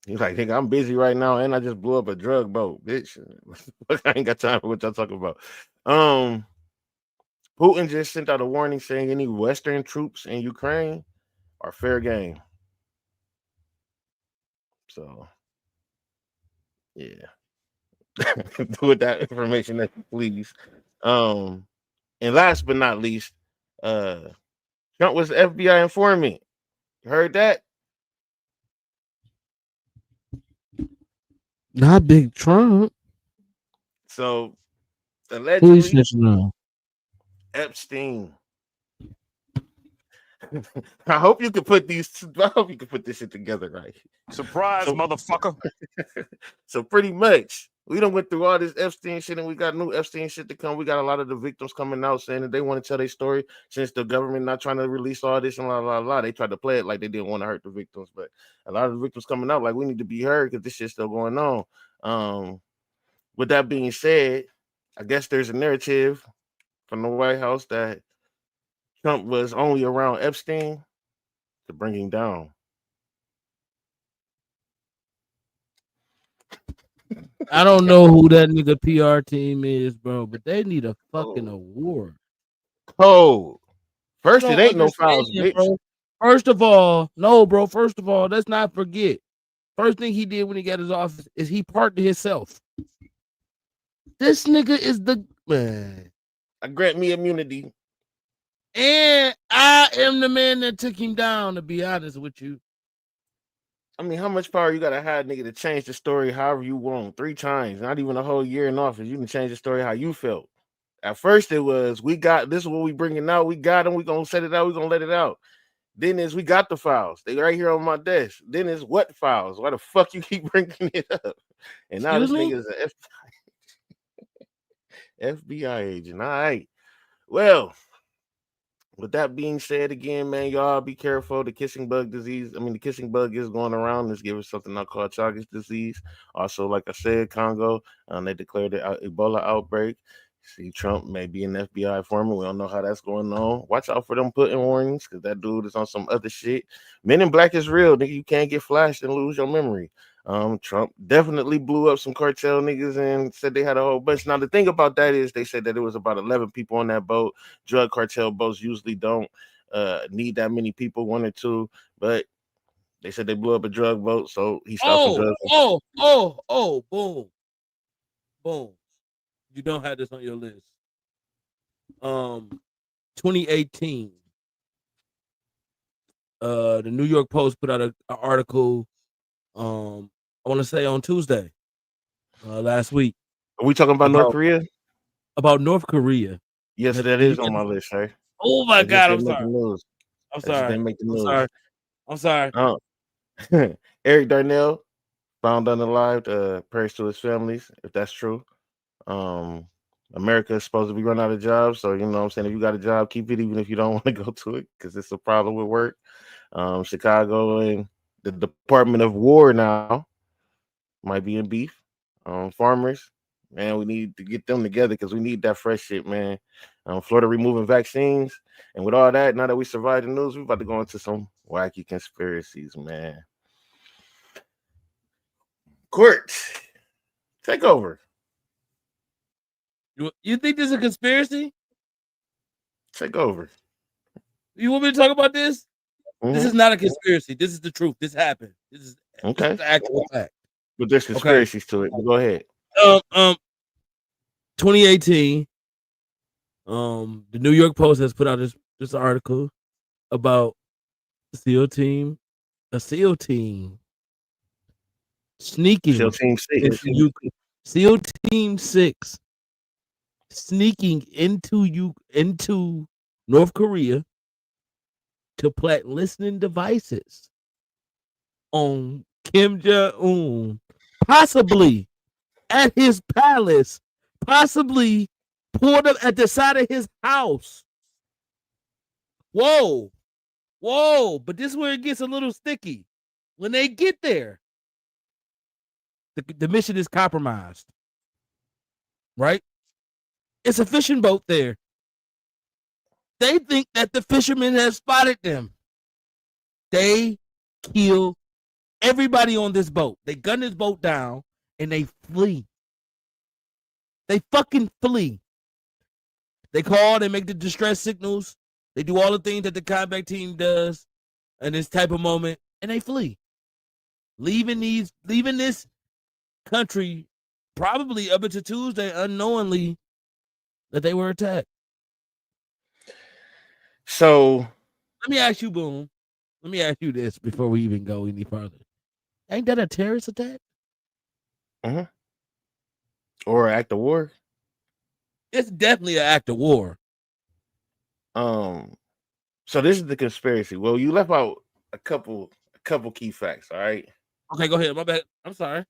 He's like, nigga, I'm busy right now, and I just blew up a drug boat, bitch. I ain't got time for what y'all talking about. Putin just sent out a warning saying any Western troops in Ukraine are fair game. So, yeah. Do with that information, please. And last but not least, Trump was the FBI informant. You heard that? Not Big Trump. So, Who you allegedly, snitching on? Epstein. I hope you can put this shit together right. Surprise, motherfucker. So pretty much, we done went through all this Epstein shit, and we got new Epstein shit to come. We got a lot of the victims coming out saying that they want to tell their story since the government not trying to release all this and la. They tried to play it like they didn't want to hurt the victims, but a lot of the victims coming out like we need to be heard because this shit's still going on. With that being said, I guess there's a narrative from the White House that Trump was only around Epstein to bring him down. I don't know who that nigga PR team is, bro, but they need a fucking award. Cold. First, I it don't ain't no fouls, understand, bitch. bro. First of all, no, bro. First of all, let's not forget. First thing he did when he got his office is he parked himself. This nigga is the man. I grant me immunity. And I am the man that took him down, to be honest with you. I mean, how much power you gotta have, nigga, to change the story however you want? 3 times, not even a whole year in office. You can change the story how you felt. At first, it was we got this is what we bringing out. We got them. We gonna set it out. We gonna let it out. Then is we got the files. They right here on my desk. Then is what files? Why the fuck you keep bringing it up? And now Excuse this me? nigga is an FBI agent. All right. Well, with that being said, again, man, y'all be careful. The kissing bug disease. I mean, the kissing bug is going around. It's giving something I call Chagas disease. Also, like I said, Congo, they declared an Ebola outbreak. See, Trump may be an FBI informant. We don't know how that's going on. Watch out for them putting warnings because that dude is on some other shit. Men in Black is real, nigga. You can't get flashed and lose your memory. Trump definitely blew up some cartel niggas and said they had a whole bunch. Now, the thing about that is they said that it was about 11 people on that boat. Drug cartel boats usually don't need that many people, 1 or 2, but they said they blew up a drug boat, so he stopped some drugs. Boom. You don't have this on your list. 2018. The New York Post put out an article. I want to say on Tuesday, last week. Are we talking about North Korea? About North Korea. Yes, that is on my list, sir. Oh my God, I'm sorry. I'm sorry. Didn't make the news. I'm sorry. Eric Darnell found unalived. Prayers to his families, if that's true. America is supposed to be run out of jobs, so you know what I'm saying, if you got a job, keep it even if you don't want to go to it because it's a problem with work. Chicago and the Department of War now might be in beef. Farmers, man, we need to get them together because we need that fresh shit, man. Florida removing vaccines, and with all that, now that we survived the news, we're about to go into some wacky conspiracies, man. Court, take over. You think this is a conspiracy? Take over. You want me to talk about this? Mm-hmm. This is not a conspiracy. This is the truth. This happened. This is okay. The actual fact. But there's conspiracies to it. But go ahead. 2018. The New York Post has put out this article about the SEAL team. A SEAL team sneaking. SEAL Team 6. SEAL Team 6 sneaking into North Korea to plant listening devices on Kim Jong-un, possibly at his palace, possibly poured up at the side of his house. Whoa. But this is where it gets a little sticky. When they get there, the mission is compromised. Right? It's a fishing boat there. They think that the fishermen have spotted them. They kill everybody on this boat. They gun this boat down and they flee. They fucking flee. They call, they make the distress signals. They do all the things that the combat team does in this type of moment, and they flee. Leaving this country probably up until Tuesday unknowingly that they were attacked. So let me ask you, Boom. Let me ask you this before we even go any further. Ain't that a terrorist attack? Mm-hmm. Or an act of war? It's definitely an act of war. So this is the conspiracy. Well, you left out a couple key facts, all right? Okay, go ahead. My bad. I'm sorry.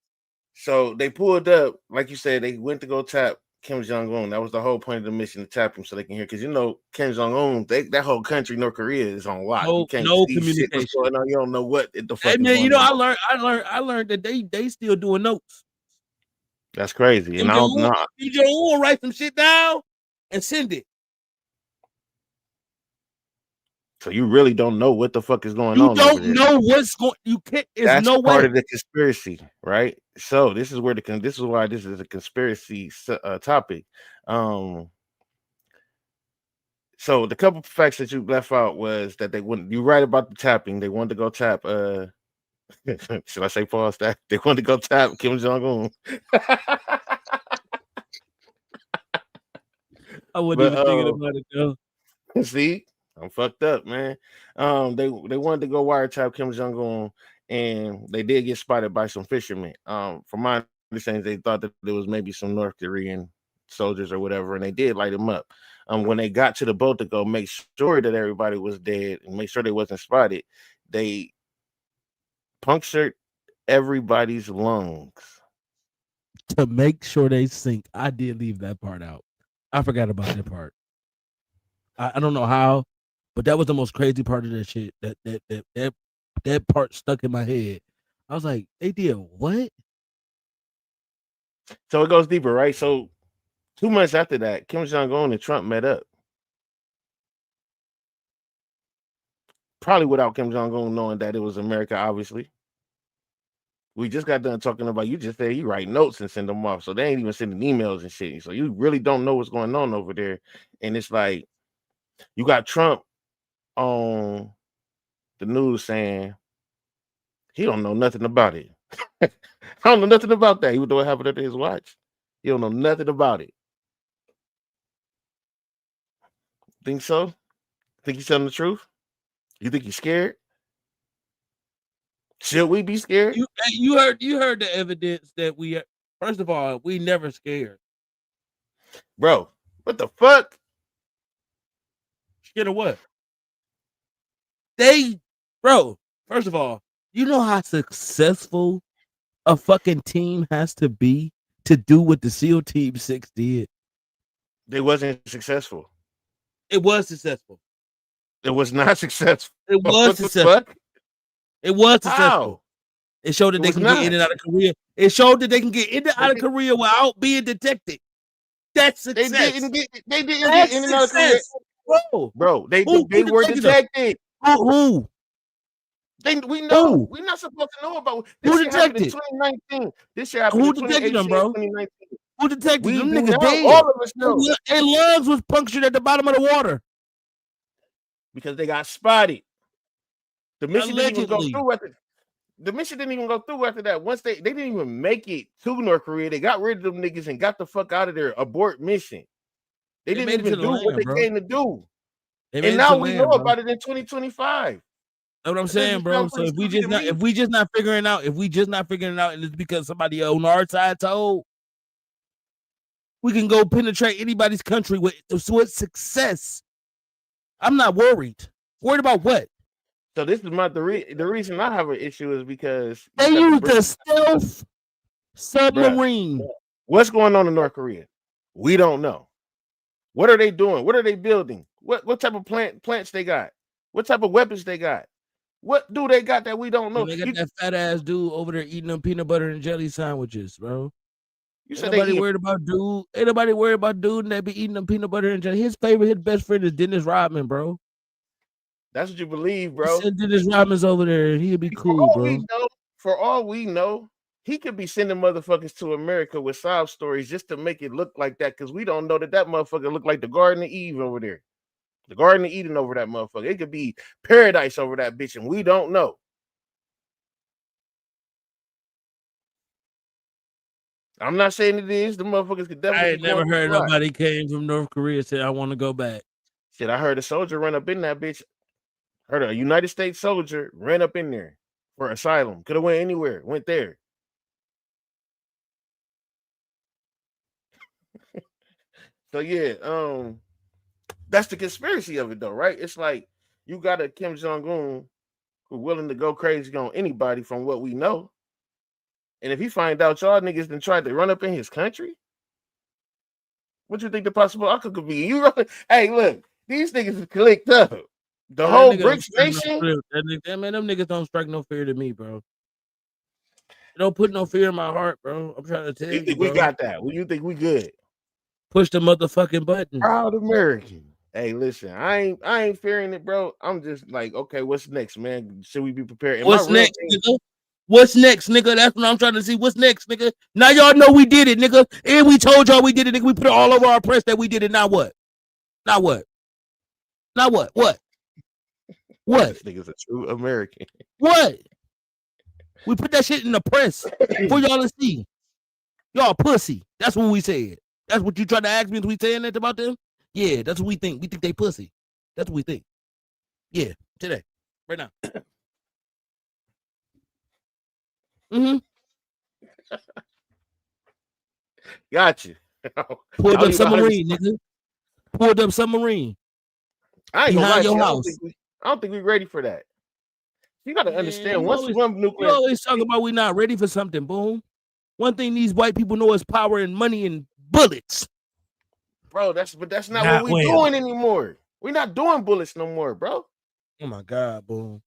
So they pulled up, like you said, they went to go tap Kim Jong-un. That was the whole point of the mission, to tap him so they can hear. Because you know, Kim Jong-un, that whole country, North Korea, is on lock. No communication. What's going on. You don't know what the fuck. Hey man, you know, I learned that they still doing notes. That's crazy. And I don't know. Kim Jong-un write some shit down and send it. So you really don't know what the fuck is going You on over don't there. know what's going. You can't. There's That's no part way. of the conspiracy, right? So this is where this is why this is a conspiracy topic. So the couple facts that you left out was that they wouldn't. You right about the tapping. They wanted to go tap. Should I say pause that? They wanted to go tap Kim Jong Un. I wasn't even thinking about it though. See, I'm fucked up, man. They wanted to go wiretap Kim Jong Un, and they did get spotted by some fishermen. From my understanding, they thought that there was maybe some North Korean soldiers or whatever, and they did light them up. When they got to the boat to go make sure that everybody was dead and make sure they wasn't spotted, they punctured everybody's lungs to make sure they sink. I did leave that part out. I forgot about that part. I don't know how, but that was the most crazy part of that shit. That part stuck in my head. I was like, they did what? So it goes deeper, right? So 2 months after that, Kim Jong-un and Trump met up. Probably without Kim Jong-un knowing that it was America, obviously. We just got done talking about, you just said you write notes and send them off. So they ain't even sending emails and shit. So you really don't know what's going on over there. And it's like, you got Trump on the news saying he don't know nothing about it. I don't know nothing about that. He would do what happened under his watch. He don't know nothing about it. Think so? Think he's telling the truth? You think he's scared? Should we be scared? You heard the evidence that we are. First of all, we never scared. Bro, what the fuck? Scared of what? Bro, first of all, you know how successful a fucking team has to be to do what the SEAL Team 6 did? They wasn't successful. It was successful. It was not successful. It was successful. It was successful. How? It showed that they can get in and out of Korea. It showed that they can get in and out of Korea without being detected. That's success. They didn't get in and out of Korea. Bro, they were detected. Who? We know. We're not supposed to know about this. Who detected? In 2019. This shit happened Who in 2018, detected them, bro? 2019. Who detected them? We Niggas know. dead. All of us know. Their lungs was punctured at the bottom of the water because they got spotted. The mission didn't even go Allegedly. through after. The mission didn't even go through after that. Once they didn't even make it to North Korea, they got rid of them niggas and got the fuck out of there. Abort mission. They didn't even do what they came to do. And now we know about it in 2025. That's what I'm saying, bro. So if we just not figuring it out, and it's because somebody on our side told, we can go penetrate anybody's country with success. I'm not worried. Worried about what? So this is the reason I have an issue is because they used a stealth submarine. Bruh, what's going on in North Korea? We don't know. What are they doing? What are they building? What type of plants they got? What type of weapons they got? What do they got that we don't know? They got that fat ass dude over there eating them peanut butter and jelly sandwiches, bro. You said ain't nobody worried about dude. Ain't nobody worried about dude and they be eating them peanut butter and jelly. His best friend is Dennis Rodman, bro. That's what you believe, bro. Dennis Rodman's over there. He'll be cool, bro. For all we know, he could be sending motherfuckers to America with sob stories just to make it look like that, because we don't know that motherfucker look like the Garden of Eve over there. The Garden of Eden over that motherfucker. It could be paradise over that bitch, and we don't know. I'm not saying it is. The motherfuckers could definitely. I ain't never heard nobody came from North Korea say I want to go back. Shit, I heard a soldier run up in that bitch. Heard a United States soldier ran up in there for asylum. Could have went anywhere. Went there. So yeah, that's the conspiracy of it though, right? It's like you got a Kim Jong-un who's willing to go crazy on anybody from what we know. And if he find out y'all niggas then tried to run up in his country, what you think the possible outcome could be? Hey, look, these niggas is clicked up. The whole BRICS nation. Man, them niggas don't strike no fear to me, bro. They don't put no fear in my heart, bro. I'm trying to tell you. You think we got that? Well, you think we good? Push the motherfucking button. Proud American. Hey, listen, I ain't fearing it, bro. I'm just like, okay, what's next, man? Should we be prepared? And What's my real next, thing, nigga? What's next, nigga? That's what I'm trying to see. What's next, nigga? Now y'all know we did it, nigga. And we told y'all we did it, nigga. We put it all over our press that we did it. Now what? Now what? Now what? What? What? this nigga's a true American. What? We put that shit in the press for y'all to see. Y'all pussy. That's what we said. That's what you tried to ask me. We saying that about them? Yeah, that's what we think. We think they pussy. That's what we think. Yeah, today, right now. Mm-hmm. Got you. Pulled I'll up leave submarine, nigga. Pulled up submarine. I ain't gonna lie Behind to your you. house. I don't think we're ready for that. You gotta understand. you Once always- one You nuclear, always talk about we not ready for something. Boom. One thing these white people know is power and money and bullets. bro. That's not Not what we well. doing anymore. We're not doing bullets no more, bro. Oh my God, boom.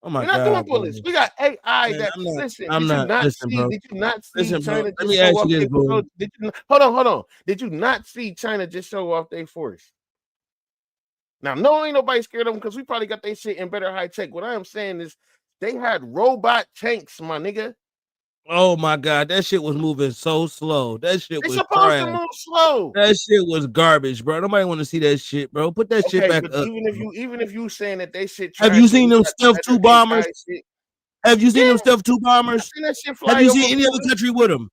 Oh my We're not God, doing bullets. boom. We got AI Man, that I'm not- listen. I'm Did not- you not listen, see? bro. Did you not see Listen, bro, China let just me show ask off you this, their bro. Did you, hold on. Did you not see China just show off their force? Now, no, ain't nobody scared of them because we probably got their shit in better high tech. What I am saying is they had robot tanks, my nigga. Oh my God, that shit was moving so slow. That shit They was supposed trash. to move slow. That shit was garbage, bro. Nobody want to see that shit, bro. Put that shit Okay, back but up. even if you saying that they shit Have trash, you and seen we them got Stealth better 2 bombers? AI shit, Have you seen them Yeah. Stealth 2 I bombers? seen that shit fly Have you over seen any other borders. country with them?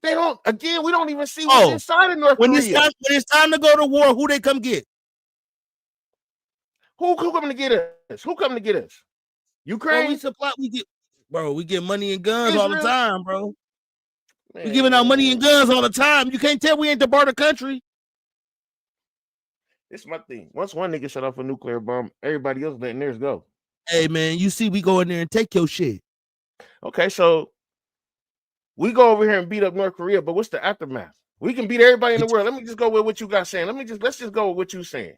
They don't. Again, we don't even see what's Oh, inside of North when Korea. it's time to go to war, who they come get? Who coming to get us? Who coming to get us? Bro, Ukraine? we get money and guns all the Israel? time, bro. We giving out money and guns all the time. You can't tell we ain't the border country. This is my thing. Once one nigga shut off a nuclear bomb, everybody else letting theirs go. Hey man, you see, we go in there and take your shit. Okay, so we go over here and beat up North Korea, but what's the aftermath? We can beat everybody in the world. Let me just go with what you got saying. Let's just go with what you saying.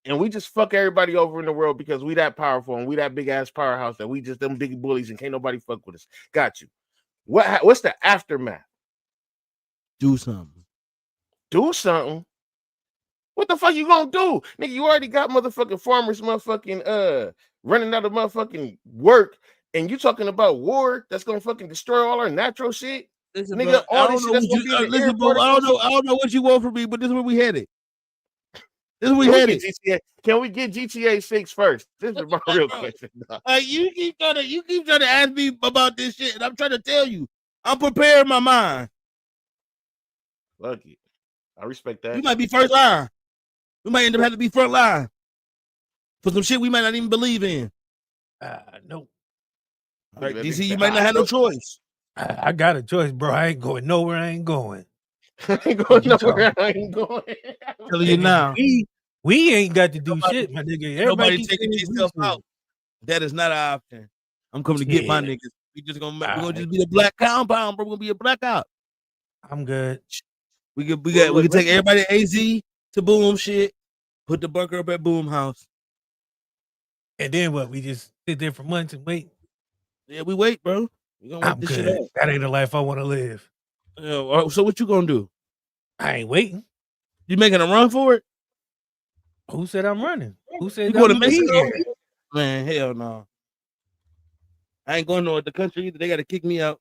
And we just fuck everybody over in the world because we that powerful and we that big ass powerhouse that we just them big bullies and can't nobody fuck with us. Got you. What's the aftermath? Do something. Do something. What the fuck you gonna do? Nigga, you already got motherfucking farmers motherfucking running out of motherfucking work, and you talking about war that's gonna fucking destroy all our natural shit? Listen, Nigga, bro, all this shit that's gonna be in the air particles. I don't know what you want from me, but this is where we headed. This is where we Can we headed. get GTA? Can we get GTA 6 first? This is my real question. dog. You keep trying to ask me about this shit, and I'm trying to tell you, I'm preparing my mind. Lucky. I respect that. We might be first line. We might end up having to be front line for some shit we might not even believe in. Nope. All right, DC, you might not have no choice. I got a choice, bro. I ain't going nowhere. I ain't going. I ain't going nowhere. I ain't going. Telling you now. We ain't got to do shit, my nigga. Everybody Nobody keep taking saying themselves we should. out. That is not an option. I'm coming to get my Yeah. niggas. We're gonna just be a black compound, bro. We're gonna be a blackout. I'm good. We can Look, take everybody at AZ to boom shit. Put the bunker up at Boom House. And then what? We just sit there for months and wait. Yeah, we wait, bro. We gonna wait I'm this good. shit out. That ain't the life I want to live. Yeah, so what you gonna do? I ain't waiting. You making a run for it? Who said I'm running? Who said You going to I'm gonna be Mexico? here? Man, hell no. I ain't going to the country either. They gotta kick me out.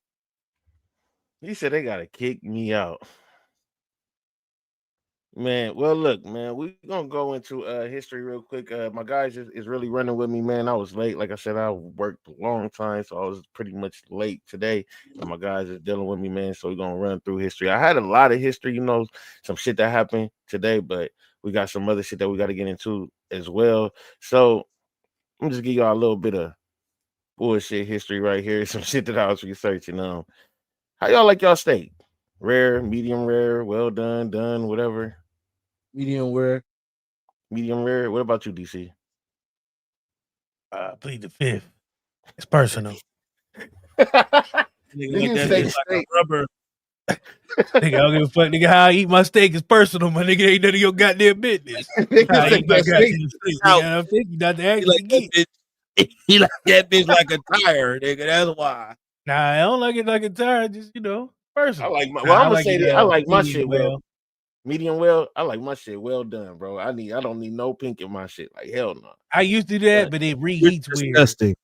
He said they gotta kick me out. Man, well, look, man, we gonna go into history real quick. My guys is really running with me, man. I was late, like I said, I worked a long time, so I was pretty much late today. And my guys is dealing with me, man. So we're gonna run through history. I had a lot of history, some shit that happened today, but we got some other shit that we got to get into as well. So I'm just give y'all a little bit of bullshit history right here. Some shit that I was researching. How y'all like y'all steak? Rare, medium rare, well done, done, whatever. Medium rare. Medium rare. What about you, DC? Plead the fifth. It's personal. Nigga, You like that say bitch like a steak. rubber. Nigga, I don't give a fuck. Nigga, how I eat my steak is personal, my nigga. Ain't none of your goddamn business. Nigga How I say eat my that goddamn steak. steak. Nigga, I'm thinking not to He actually like get. that bitch. He like that bitch like a tire, nigga. That's why. Nah, I don't like it like a tire. Just I personal. like my. Nah, Well, I I'm gonna like say it, that I like my medium shit well. medium well. I like my shit well done, bro. I don't need no pink in my shit. Like hell no. I used to do that, But but it You're reheats weird. disgusting.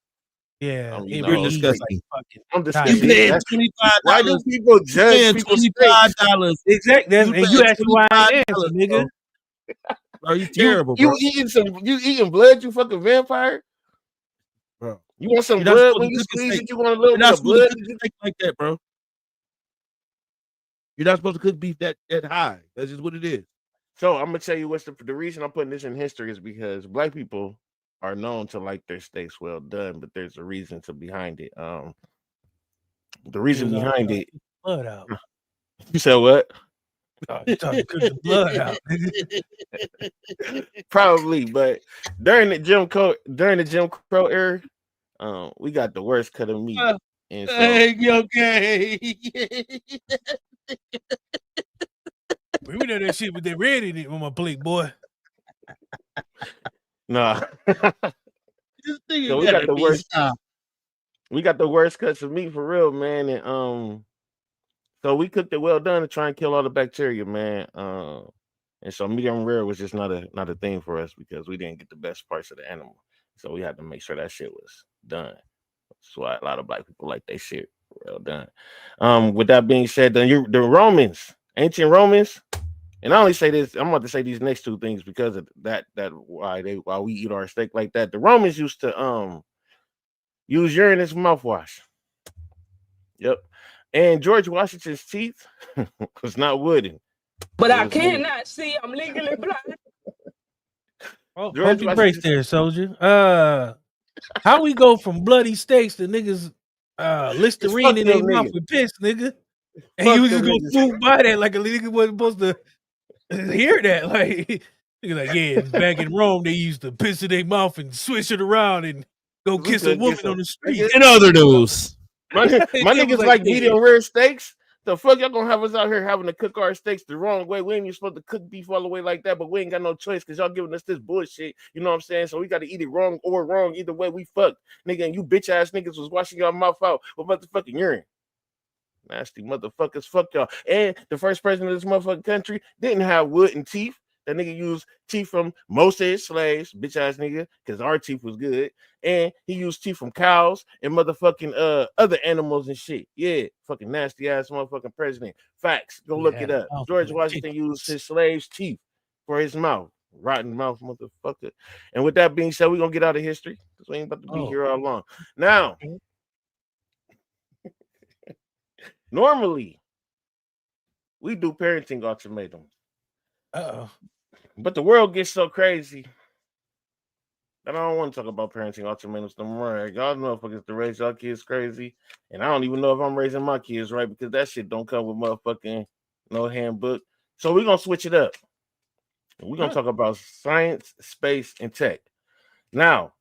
Yeah, I mean, it no, You're reheats disgusting. like fucking. I'm You disgusting. paying That's- Why do $25. people You judge paying people's $25. steaks? Exactly. You And you paying asked me why I ain't $25, answer, nigga. bro. Bro, you terrible, You bro. you eating blood, you fucking vampire? Bro. You want some You're not blood supposed when to you cook a squeeze steak. it? You want a You're little bit not of supposed to blood? cook a steak like that, bro. You're not supposed to cook beef that high. That's just what it is. So I'm gonna tell you what's the reason I'm putting this in history is because black people are known to like their steaks well done, but there's a reason behind it. The reason Niggas always behind trying it. to cook the blood out. You said what? Oh, you trying to cook the blood out, nigga. Probably, but during the Jim Crow era, we got the worst cut of meat, and so okay. We know that shit with that red in it on my plate, boy. nah. This thing So we got gotta the be worst. stopped. We got the worst cuts of meat for real, man, and so we cooked it well done to try and kill all the bacteria, man. And so medium rare was just not a thing for us because we didn't get the best parts of the animal, so we had to make sure that shit was done. That's why a lot of black people like they shit well done. With that being said, then the Romans, ancient Romans, and I only say this, I'm about to say these next two things because of that why we eat our steak like that. The Romans used to use urine as mouthwash. Yep. And George Washington's teeth was not wooden. But I It was wood. cannot see. I'm legally blind. Oh, George pump your brakes Washington- there, soldier. How we go from bloody steaks to niggas Listerine in their them mouth niggas. with piss, nigga? And Fuck you was just them gonna niggas. swoop by that like a nigga wasn't supposed to hear that. Like, nigga, like, yeah, back in Rome, they used to piss in their mouth and swish it around and go We kiss a couldn't woman get on the street. In other news, My It niggas was like yeah. medium rare steaks. The fuck y'all gonna have us out here having to cook our steaks the wrong way? We ain't even supposed to cook beef all the way like that, but we ain't got no choice because y'all giving us this bullshit. You know what I'm saying? So we got to eat it wrong or wrong. Either way, we fucked. Nigga, and you bitch ass niggas was washing your mouth out with motherfucking urine. Nasty motherfuckers. Fuck y'all. And the first president of this motherfucking country didn't have wooden teeth. That nigga used teeth from most of his slaves, bitch ass nigga, because our teeth was good. And he used teeth from cows and motherfucking other animals and shit. Yeah, fucking nasty ass motherfucking president. Facts. Go look it Yeah, up. mouth George was Washington ridiculous. used his slaves' teeth for his mouth. Rotten mouth, motherfucker. And with that being said, we're gonna get out of history because we ain't about to be Oh. here all long. Now, normally we do parenting ultimatums. Uh-oh. But the world gets so crazy that I don't want to talk about parenting ultimatums no more. Y'all motherfuckers to raise y'all kids crazy. And I don't even know if I'm raising my kids right because that shit don't come with motherfucking no handbook. So we're going to switch it up. We're going to talk about science, space, and tech. Now,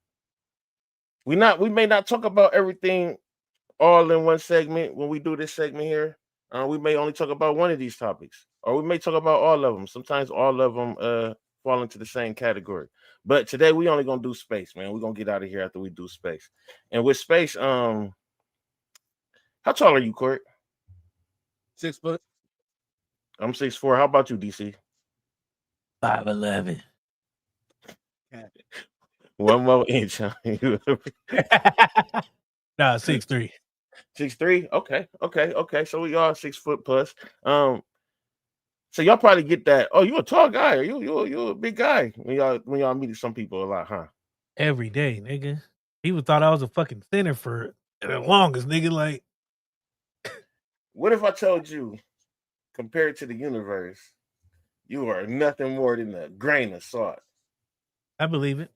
we may not talk about everything all in one segment when we do this segment here. We may only talk about one of these topics, or we may talk about all of them. Sometimes all of them fall into the same category. But today we only gonna do space, man. We're gonna get out of here after we do space. And with space, how tall are you, Court? 6 foot. I'm 6'4". How about you, DC? 5'11". One more inch. Huh? Nah, 6'3". 6'3". Okay. So we are 6 foot plus. So y'all probably get that. Oh, you a tall guy, or you a big guy when y'all meet some people a lot, huh? Every day, nigga. People thought I was a fucking center for the longest, nigga. Like, What if I told you, compared to the universe, you are nothing more than a grain of salt? I believe it.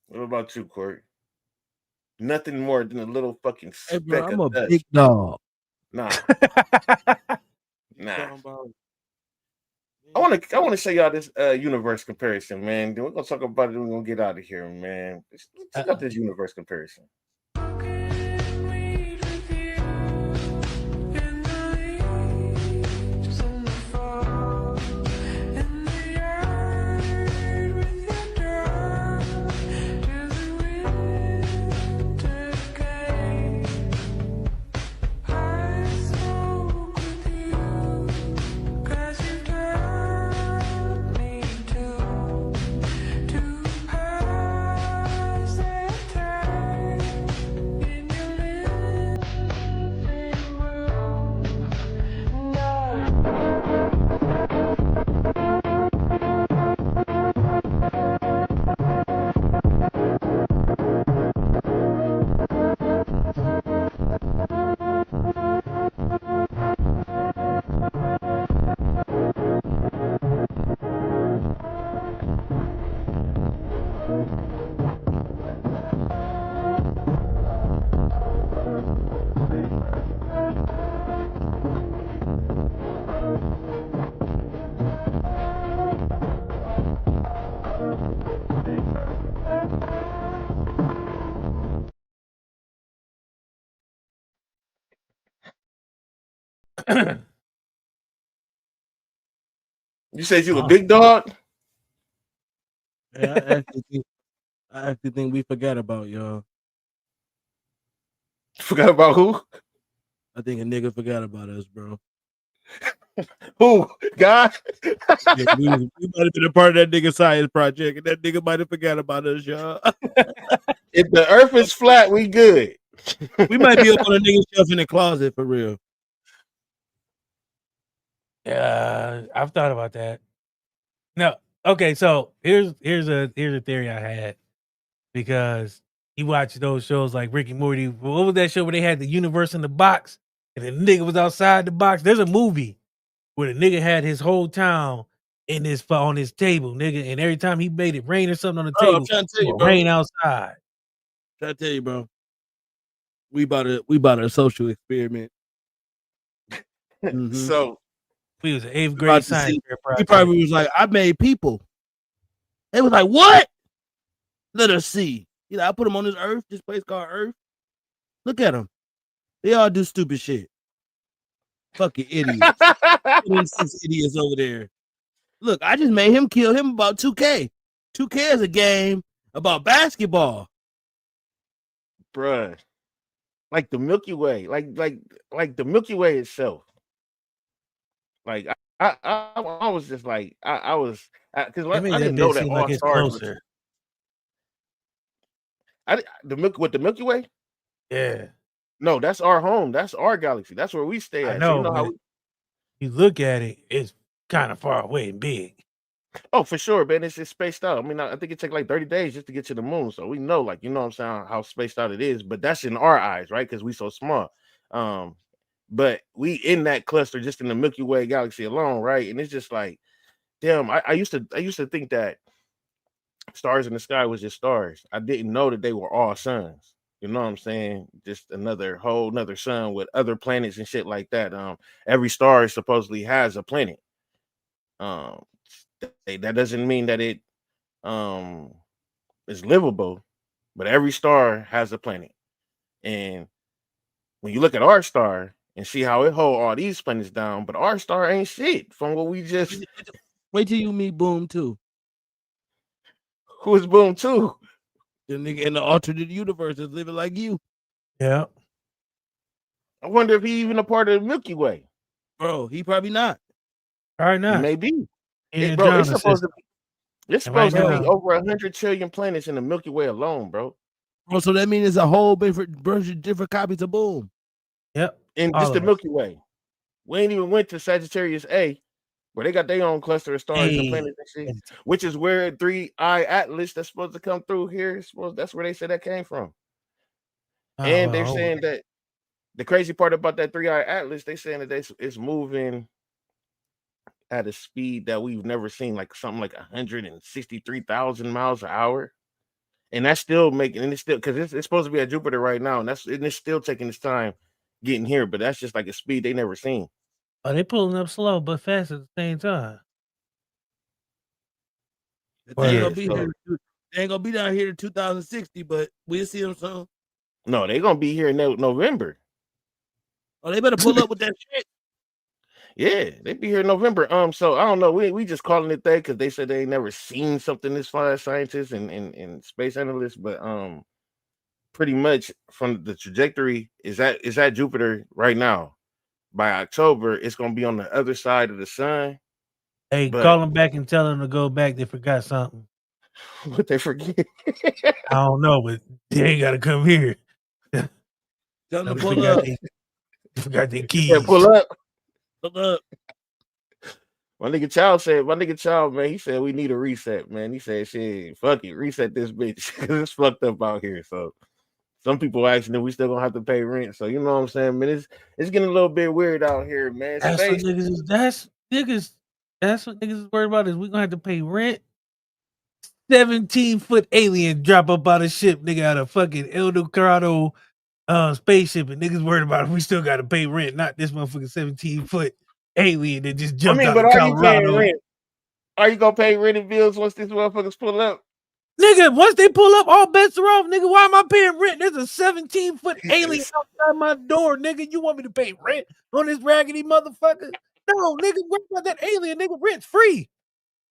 What about you, Court? Nothing more than a little fucking Hey, speck bro, I'm a of dust. big dog. Nah. Talking about- I want to show y'all this universe comparison, man. Then we're gonna talk about it. We're gonna get out of here, man. Let's check out this universe comparison. You said you a big dog? Yeah, I actually think we forgot about y'all. Forgot about who? I think a nigga forgot about us, bro. Who? God? Yeah, we might have been a part of that nigga science project, and that nigga might have forgot about us, y'all. If the earth is flat, we good. We might be up on a nigga shelf in the closet for real. Yeah, I've thought about that. No, okay. So here's a theory I had, because you watch those shows like Rick and Morty. What was that show where they had the universe in the box and the nigga was outside the box? There's a movie where the nigga had his whole town in this on his table, nigga, and every time he made it rain or something on the Bro, I'm table, trying to tell it you, would bro. rain outside. Try to tell you, bro. We about a social experiment. Mhm. So We was an 8th About grade to science see. fair He project. probably was like, I made people. They was like, what? Let us see. You know, I put them on this earth, this place called Earth. Look at them. They all do stupid shit. Fucking idiots. Them 6 idiots over there. Look, I just made him kill him about 2K. 2K is a game about basketball. bruh, like the Milky Way, like the Milky Way itself. Like I was just like I was because They I made that didn't know bitch that seem all like it's stars was closer. the Milky Way. Yeah, No, that's our home. That's our galaxy. That's where we stay I at. So you know, know how but we. you look at it, it's kind of far away and big. Oh, for sure, man. It's just spaced out. I mean, I think it takes like 30 days just to get to the moon. So we know, like, you know what I'm saying, how spaced out it is. But that's in our eyes, right? Because we so small. But we in that cluster, just in the Milky Way galaxy alone, right? And it's just like, damn, I used to think that stars in the sky was just stars. I didn't know that they were all suns. You know what I'm saying? Just another sun with other planets and shit like that. Every star supposedly has a planet. Um, that doesn't mean that it is livable, but every star has a planet. And when you look at our star and see how it hold all these planets down, but our star ain't shit from what we just. Wait till you meet Boom too. Who is Boom too? The nigga in the alternate universe is living like you. Yeah. I wonder if he even a part of the Milky Way. Bro, he probably not. Probably He not. may be. Indiana Bro, it's Jones supposed system. to be. It's And right supposed to be now, over 100 trillion planets in the Milky Way alone, bro. Bro, so that means it's a whole different copies of Boom. yep. And all just the of us. Milky Way. We ain't even went to Sagittarius A, where they got their own cluster of stars and Hey, planets and shit, which is where 3i Atlas that's supposed to come through here. That's where they said that came from. And they're saying that the crazy part about that 3i Atlas, they saying that it's moving at a speed that we've never seen, like something like 163,000 miles an hour. And that's still making, and it's still because it's supposed to be at Jupiter right now, and it's still taking its time getting here, but that's just like a speed they never seen. Oh, they pulling up slow but fast at the same time. They ain't gonna be here. They ain't gonna be down here in 2060, but we'll see them soon. No, they're gonna be here in November. Oh, they better pull up with that shit. Yeah, they be here in November. So I don't know. We just calling it that because they said they ain't never seen something this far as scientists and space analysts, but pretty much from the trajectory is at Jupiter right now. By October, it's gonna be on the other side of the sun. Hey, call them back and tell them to go back. They forgot something. What they forget? I don't know, but they ain't gotta come here. Tell them to They pull up. They forgot their keys. Yeah, pull up. Pull up. My nigga Child, man, he said we need a reset, man. He said, shit, fuck it, reset this bitch because it's fucked up out here. So some people asking if we still gonna have to pay rent. So you know what I'm saying, man. It's getting a little bit weird out here, man. That's Space. what niggas is. That's what niggas is worried about. Is we gonna have to pay rent? 17-foot alien drop up out of ship, nigga, out of fucking El Dorado spaceship, and niggas worried about if we still gotta pay rent, not this motherfucking 17-foot alien that just jumped out but of are you paying Colorado. rent? Are you gonna pay rent and bills once these motherfuckers pull up? Nigga, once they pull up, all bets are off. Nigga, why am I paying rent? There's a 17-foot alien outside my door. Nigga, you want me to pay rent on this raggedy motherfucker? No, nigga, what about that alien? Nigga, rent's free.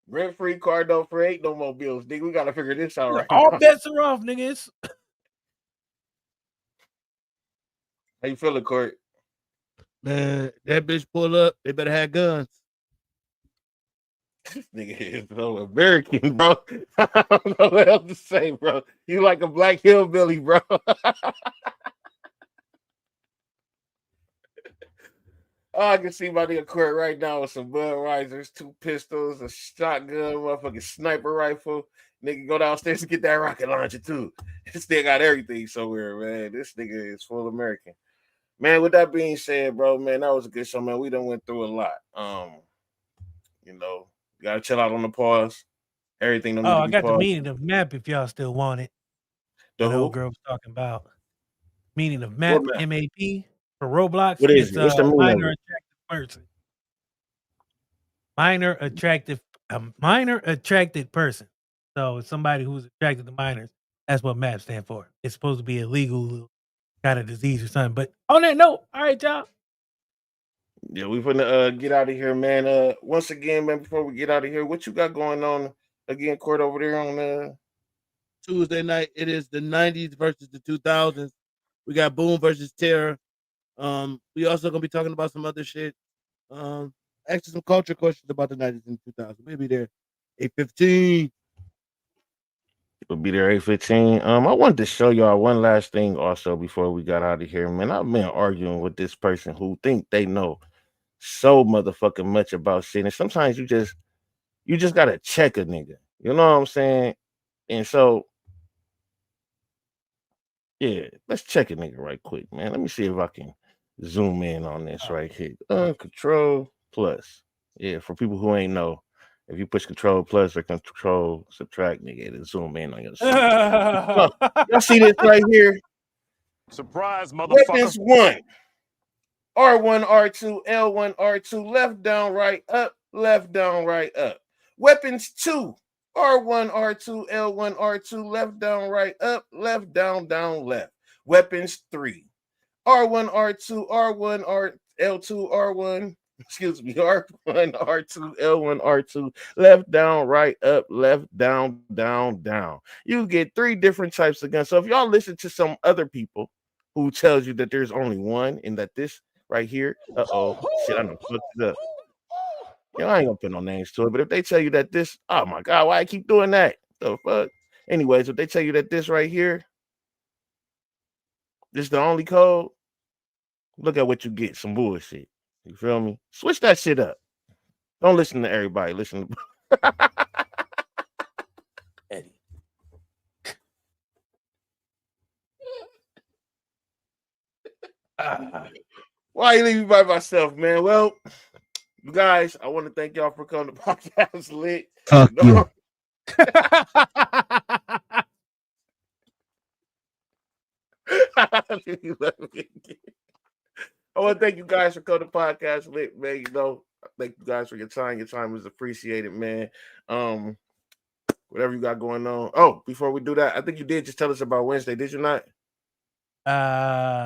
Rent free, car no free, ain't no more bills, nigga. We gotta figure this out right All now. bets are off, nigga. It's How you feeling, Court? Man, that bitch pull up. They better have guns. This nigga is so American, bro. I don't know what else to say, bro. You like a black hillbilly, bro. Oh, I can see my nigga Court right now with some Budweisers, 2 pistols, a shotgun, motherfucking sniper rifle. Nigga go downstairs and get that rocket launcher too. This nigga got everything somewhere, man. This nigga is full American. Man, with that being said, bro, man, that was a good show, man. We done went through a lot. You know, you gotta chill out on the pause. Everything don't need to I be got the paused. meaning of map if y'all still want it. The The old who? girl was talking about meaning of map, What map? M-A-P for Roblox. What is It's it? What's the meaning of minor it? attractive person. Minor attracted person. So it's somebody who's attracted to minors. That's what MAP stand for. It's supposed to be a legal kind of disease or something. But on that note, all right, y'all. Yeah, we finna get out of here, man. Once again, man, before we get out of here, what you got going on again, Court, over there on Tuesday night, it is the 90s versus the 2000s. We got Boom versus Terror. We also gonna be talking about some other shit. Actually, some culture questions about the 90s and 2000s. Maybe there 8:15. We'll be there 8:15. I wanted to show y'all one last thing also before we got out of here, man. I've been arguing with this person who think they know so motherfucking much about shit, and sometimes you just gotta check a nigga. You know what I'm saying? And so, yeah, let's check a nigga right quick, man. Let me see if I can zoom in on this right here. Control plus. Yeah, for people who ain't know, if you push control plus or control subtract, nigga, it'll zoom in on your shit. Y'all see this right here? Surprise, motherfucker. Weapons 1. R1, R2, L1, R2, left, down, right, up, left, down, right, up. Weapons 2. R1, R2, L1, R2, left, down, right, up, left, down, down, left. Weapons 3. R1, R2, R1, L2, R1, excuse me, R1, R2, L1, R2, left, down, right, up, left, down, down, down. You get 3 different types of guns. So if y'all listen to some other people who tells you that there's only one and that this right here, shit, I done fucked it up. You know, I ain't gonna put no names to it, but if they tell you that this, oh my God, why I keep doing that? The fuck? Anyways, if they tell you that this right here, this is the only code, look at what you get, some bullshit. You feel me? Switch that shit up. Don't listen to everybody. Listen to Eddie. Why you leave me by myself, man? Well, you guys, I want to thank y'all for coming to Podcast Lit. Fuck you. I want to thank you guys for coming to Podcast Lit, man. You know, thank you guys for your time. Your time is appreciated, man. Whatever you got going on. Oh, before we do that, I think you did just tell us about Wednesday, did you not?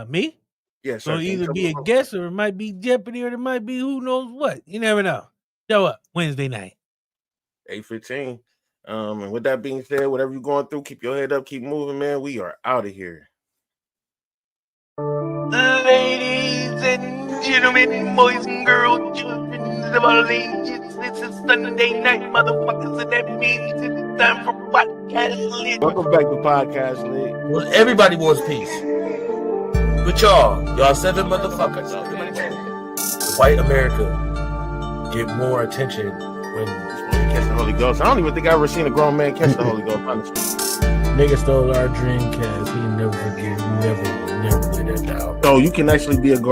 Me? Yes. So either be a guest or it might be Jeopardy or it might be who knows what. You never know. Show up Wednesday night. 8:15. And with that being said, whatever you're going through, keep your head up, keep moving, man. We are out of here. Ladies and gentlemen, boys and girls, children of all ages, this is Sunday night, motherfuckers, and that means it's time for Podcast Lit. Welcome back to Podcast Lit. Well, everybody wants peace. But y'all 7 motherfuckers. The white America get more attention when Catch the Holy Ghost. I don't even think I've ever seen a grown man catch the Holy Ghost, honestly. Nigga stole our Dreamcast. He never forgive. Never let that down. So you can actually be a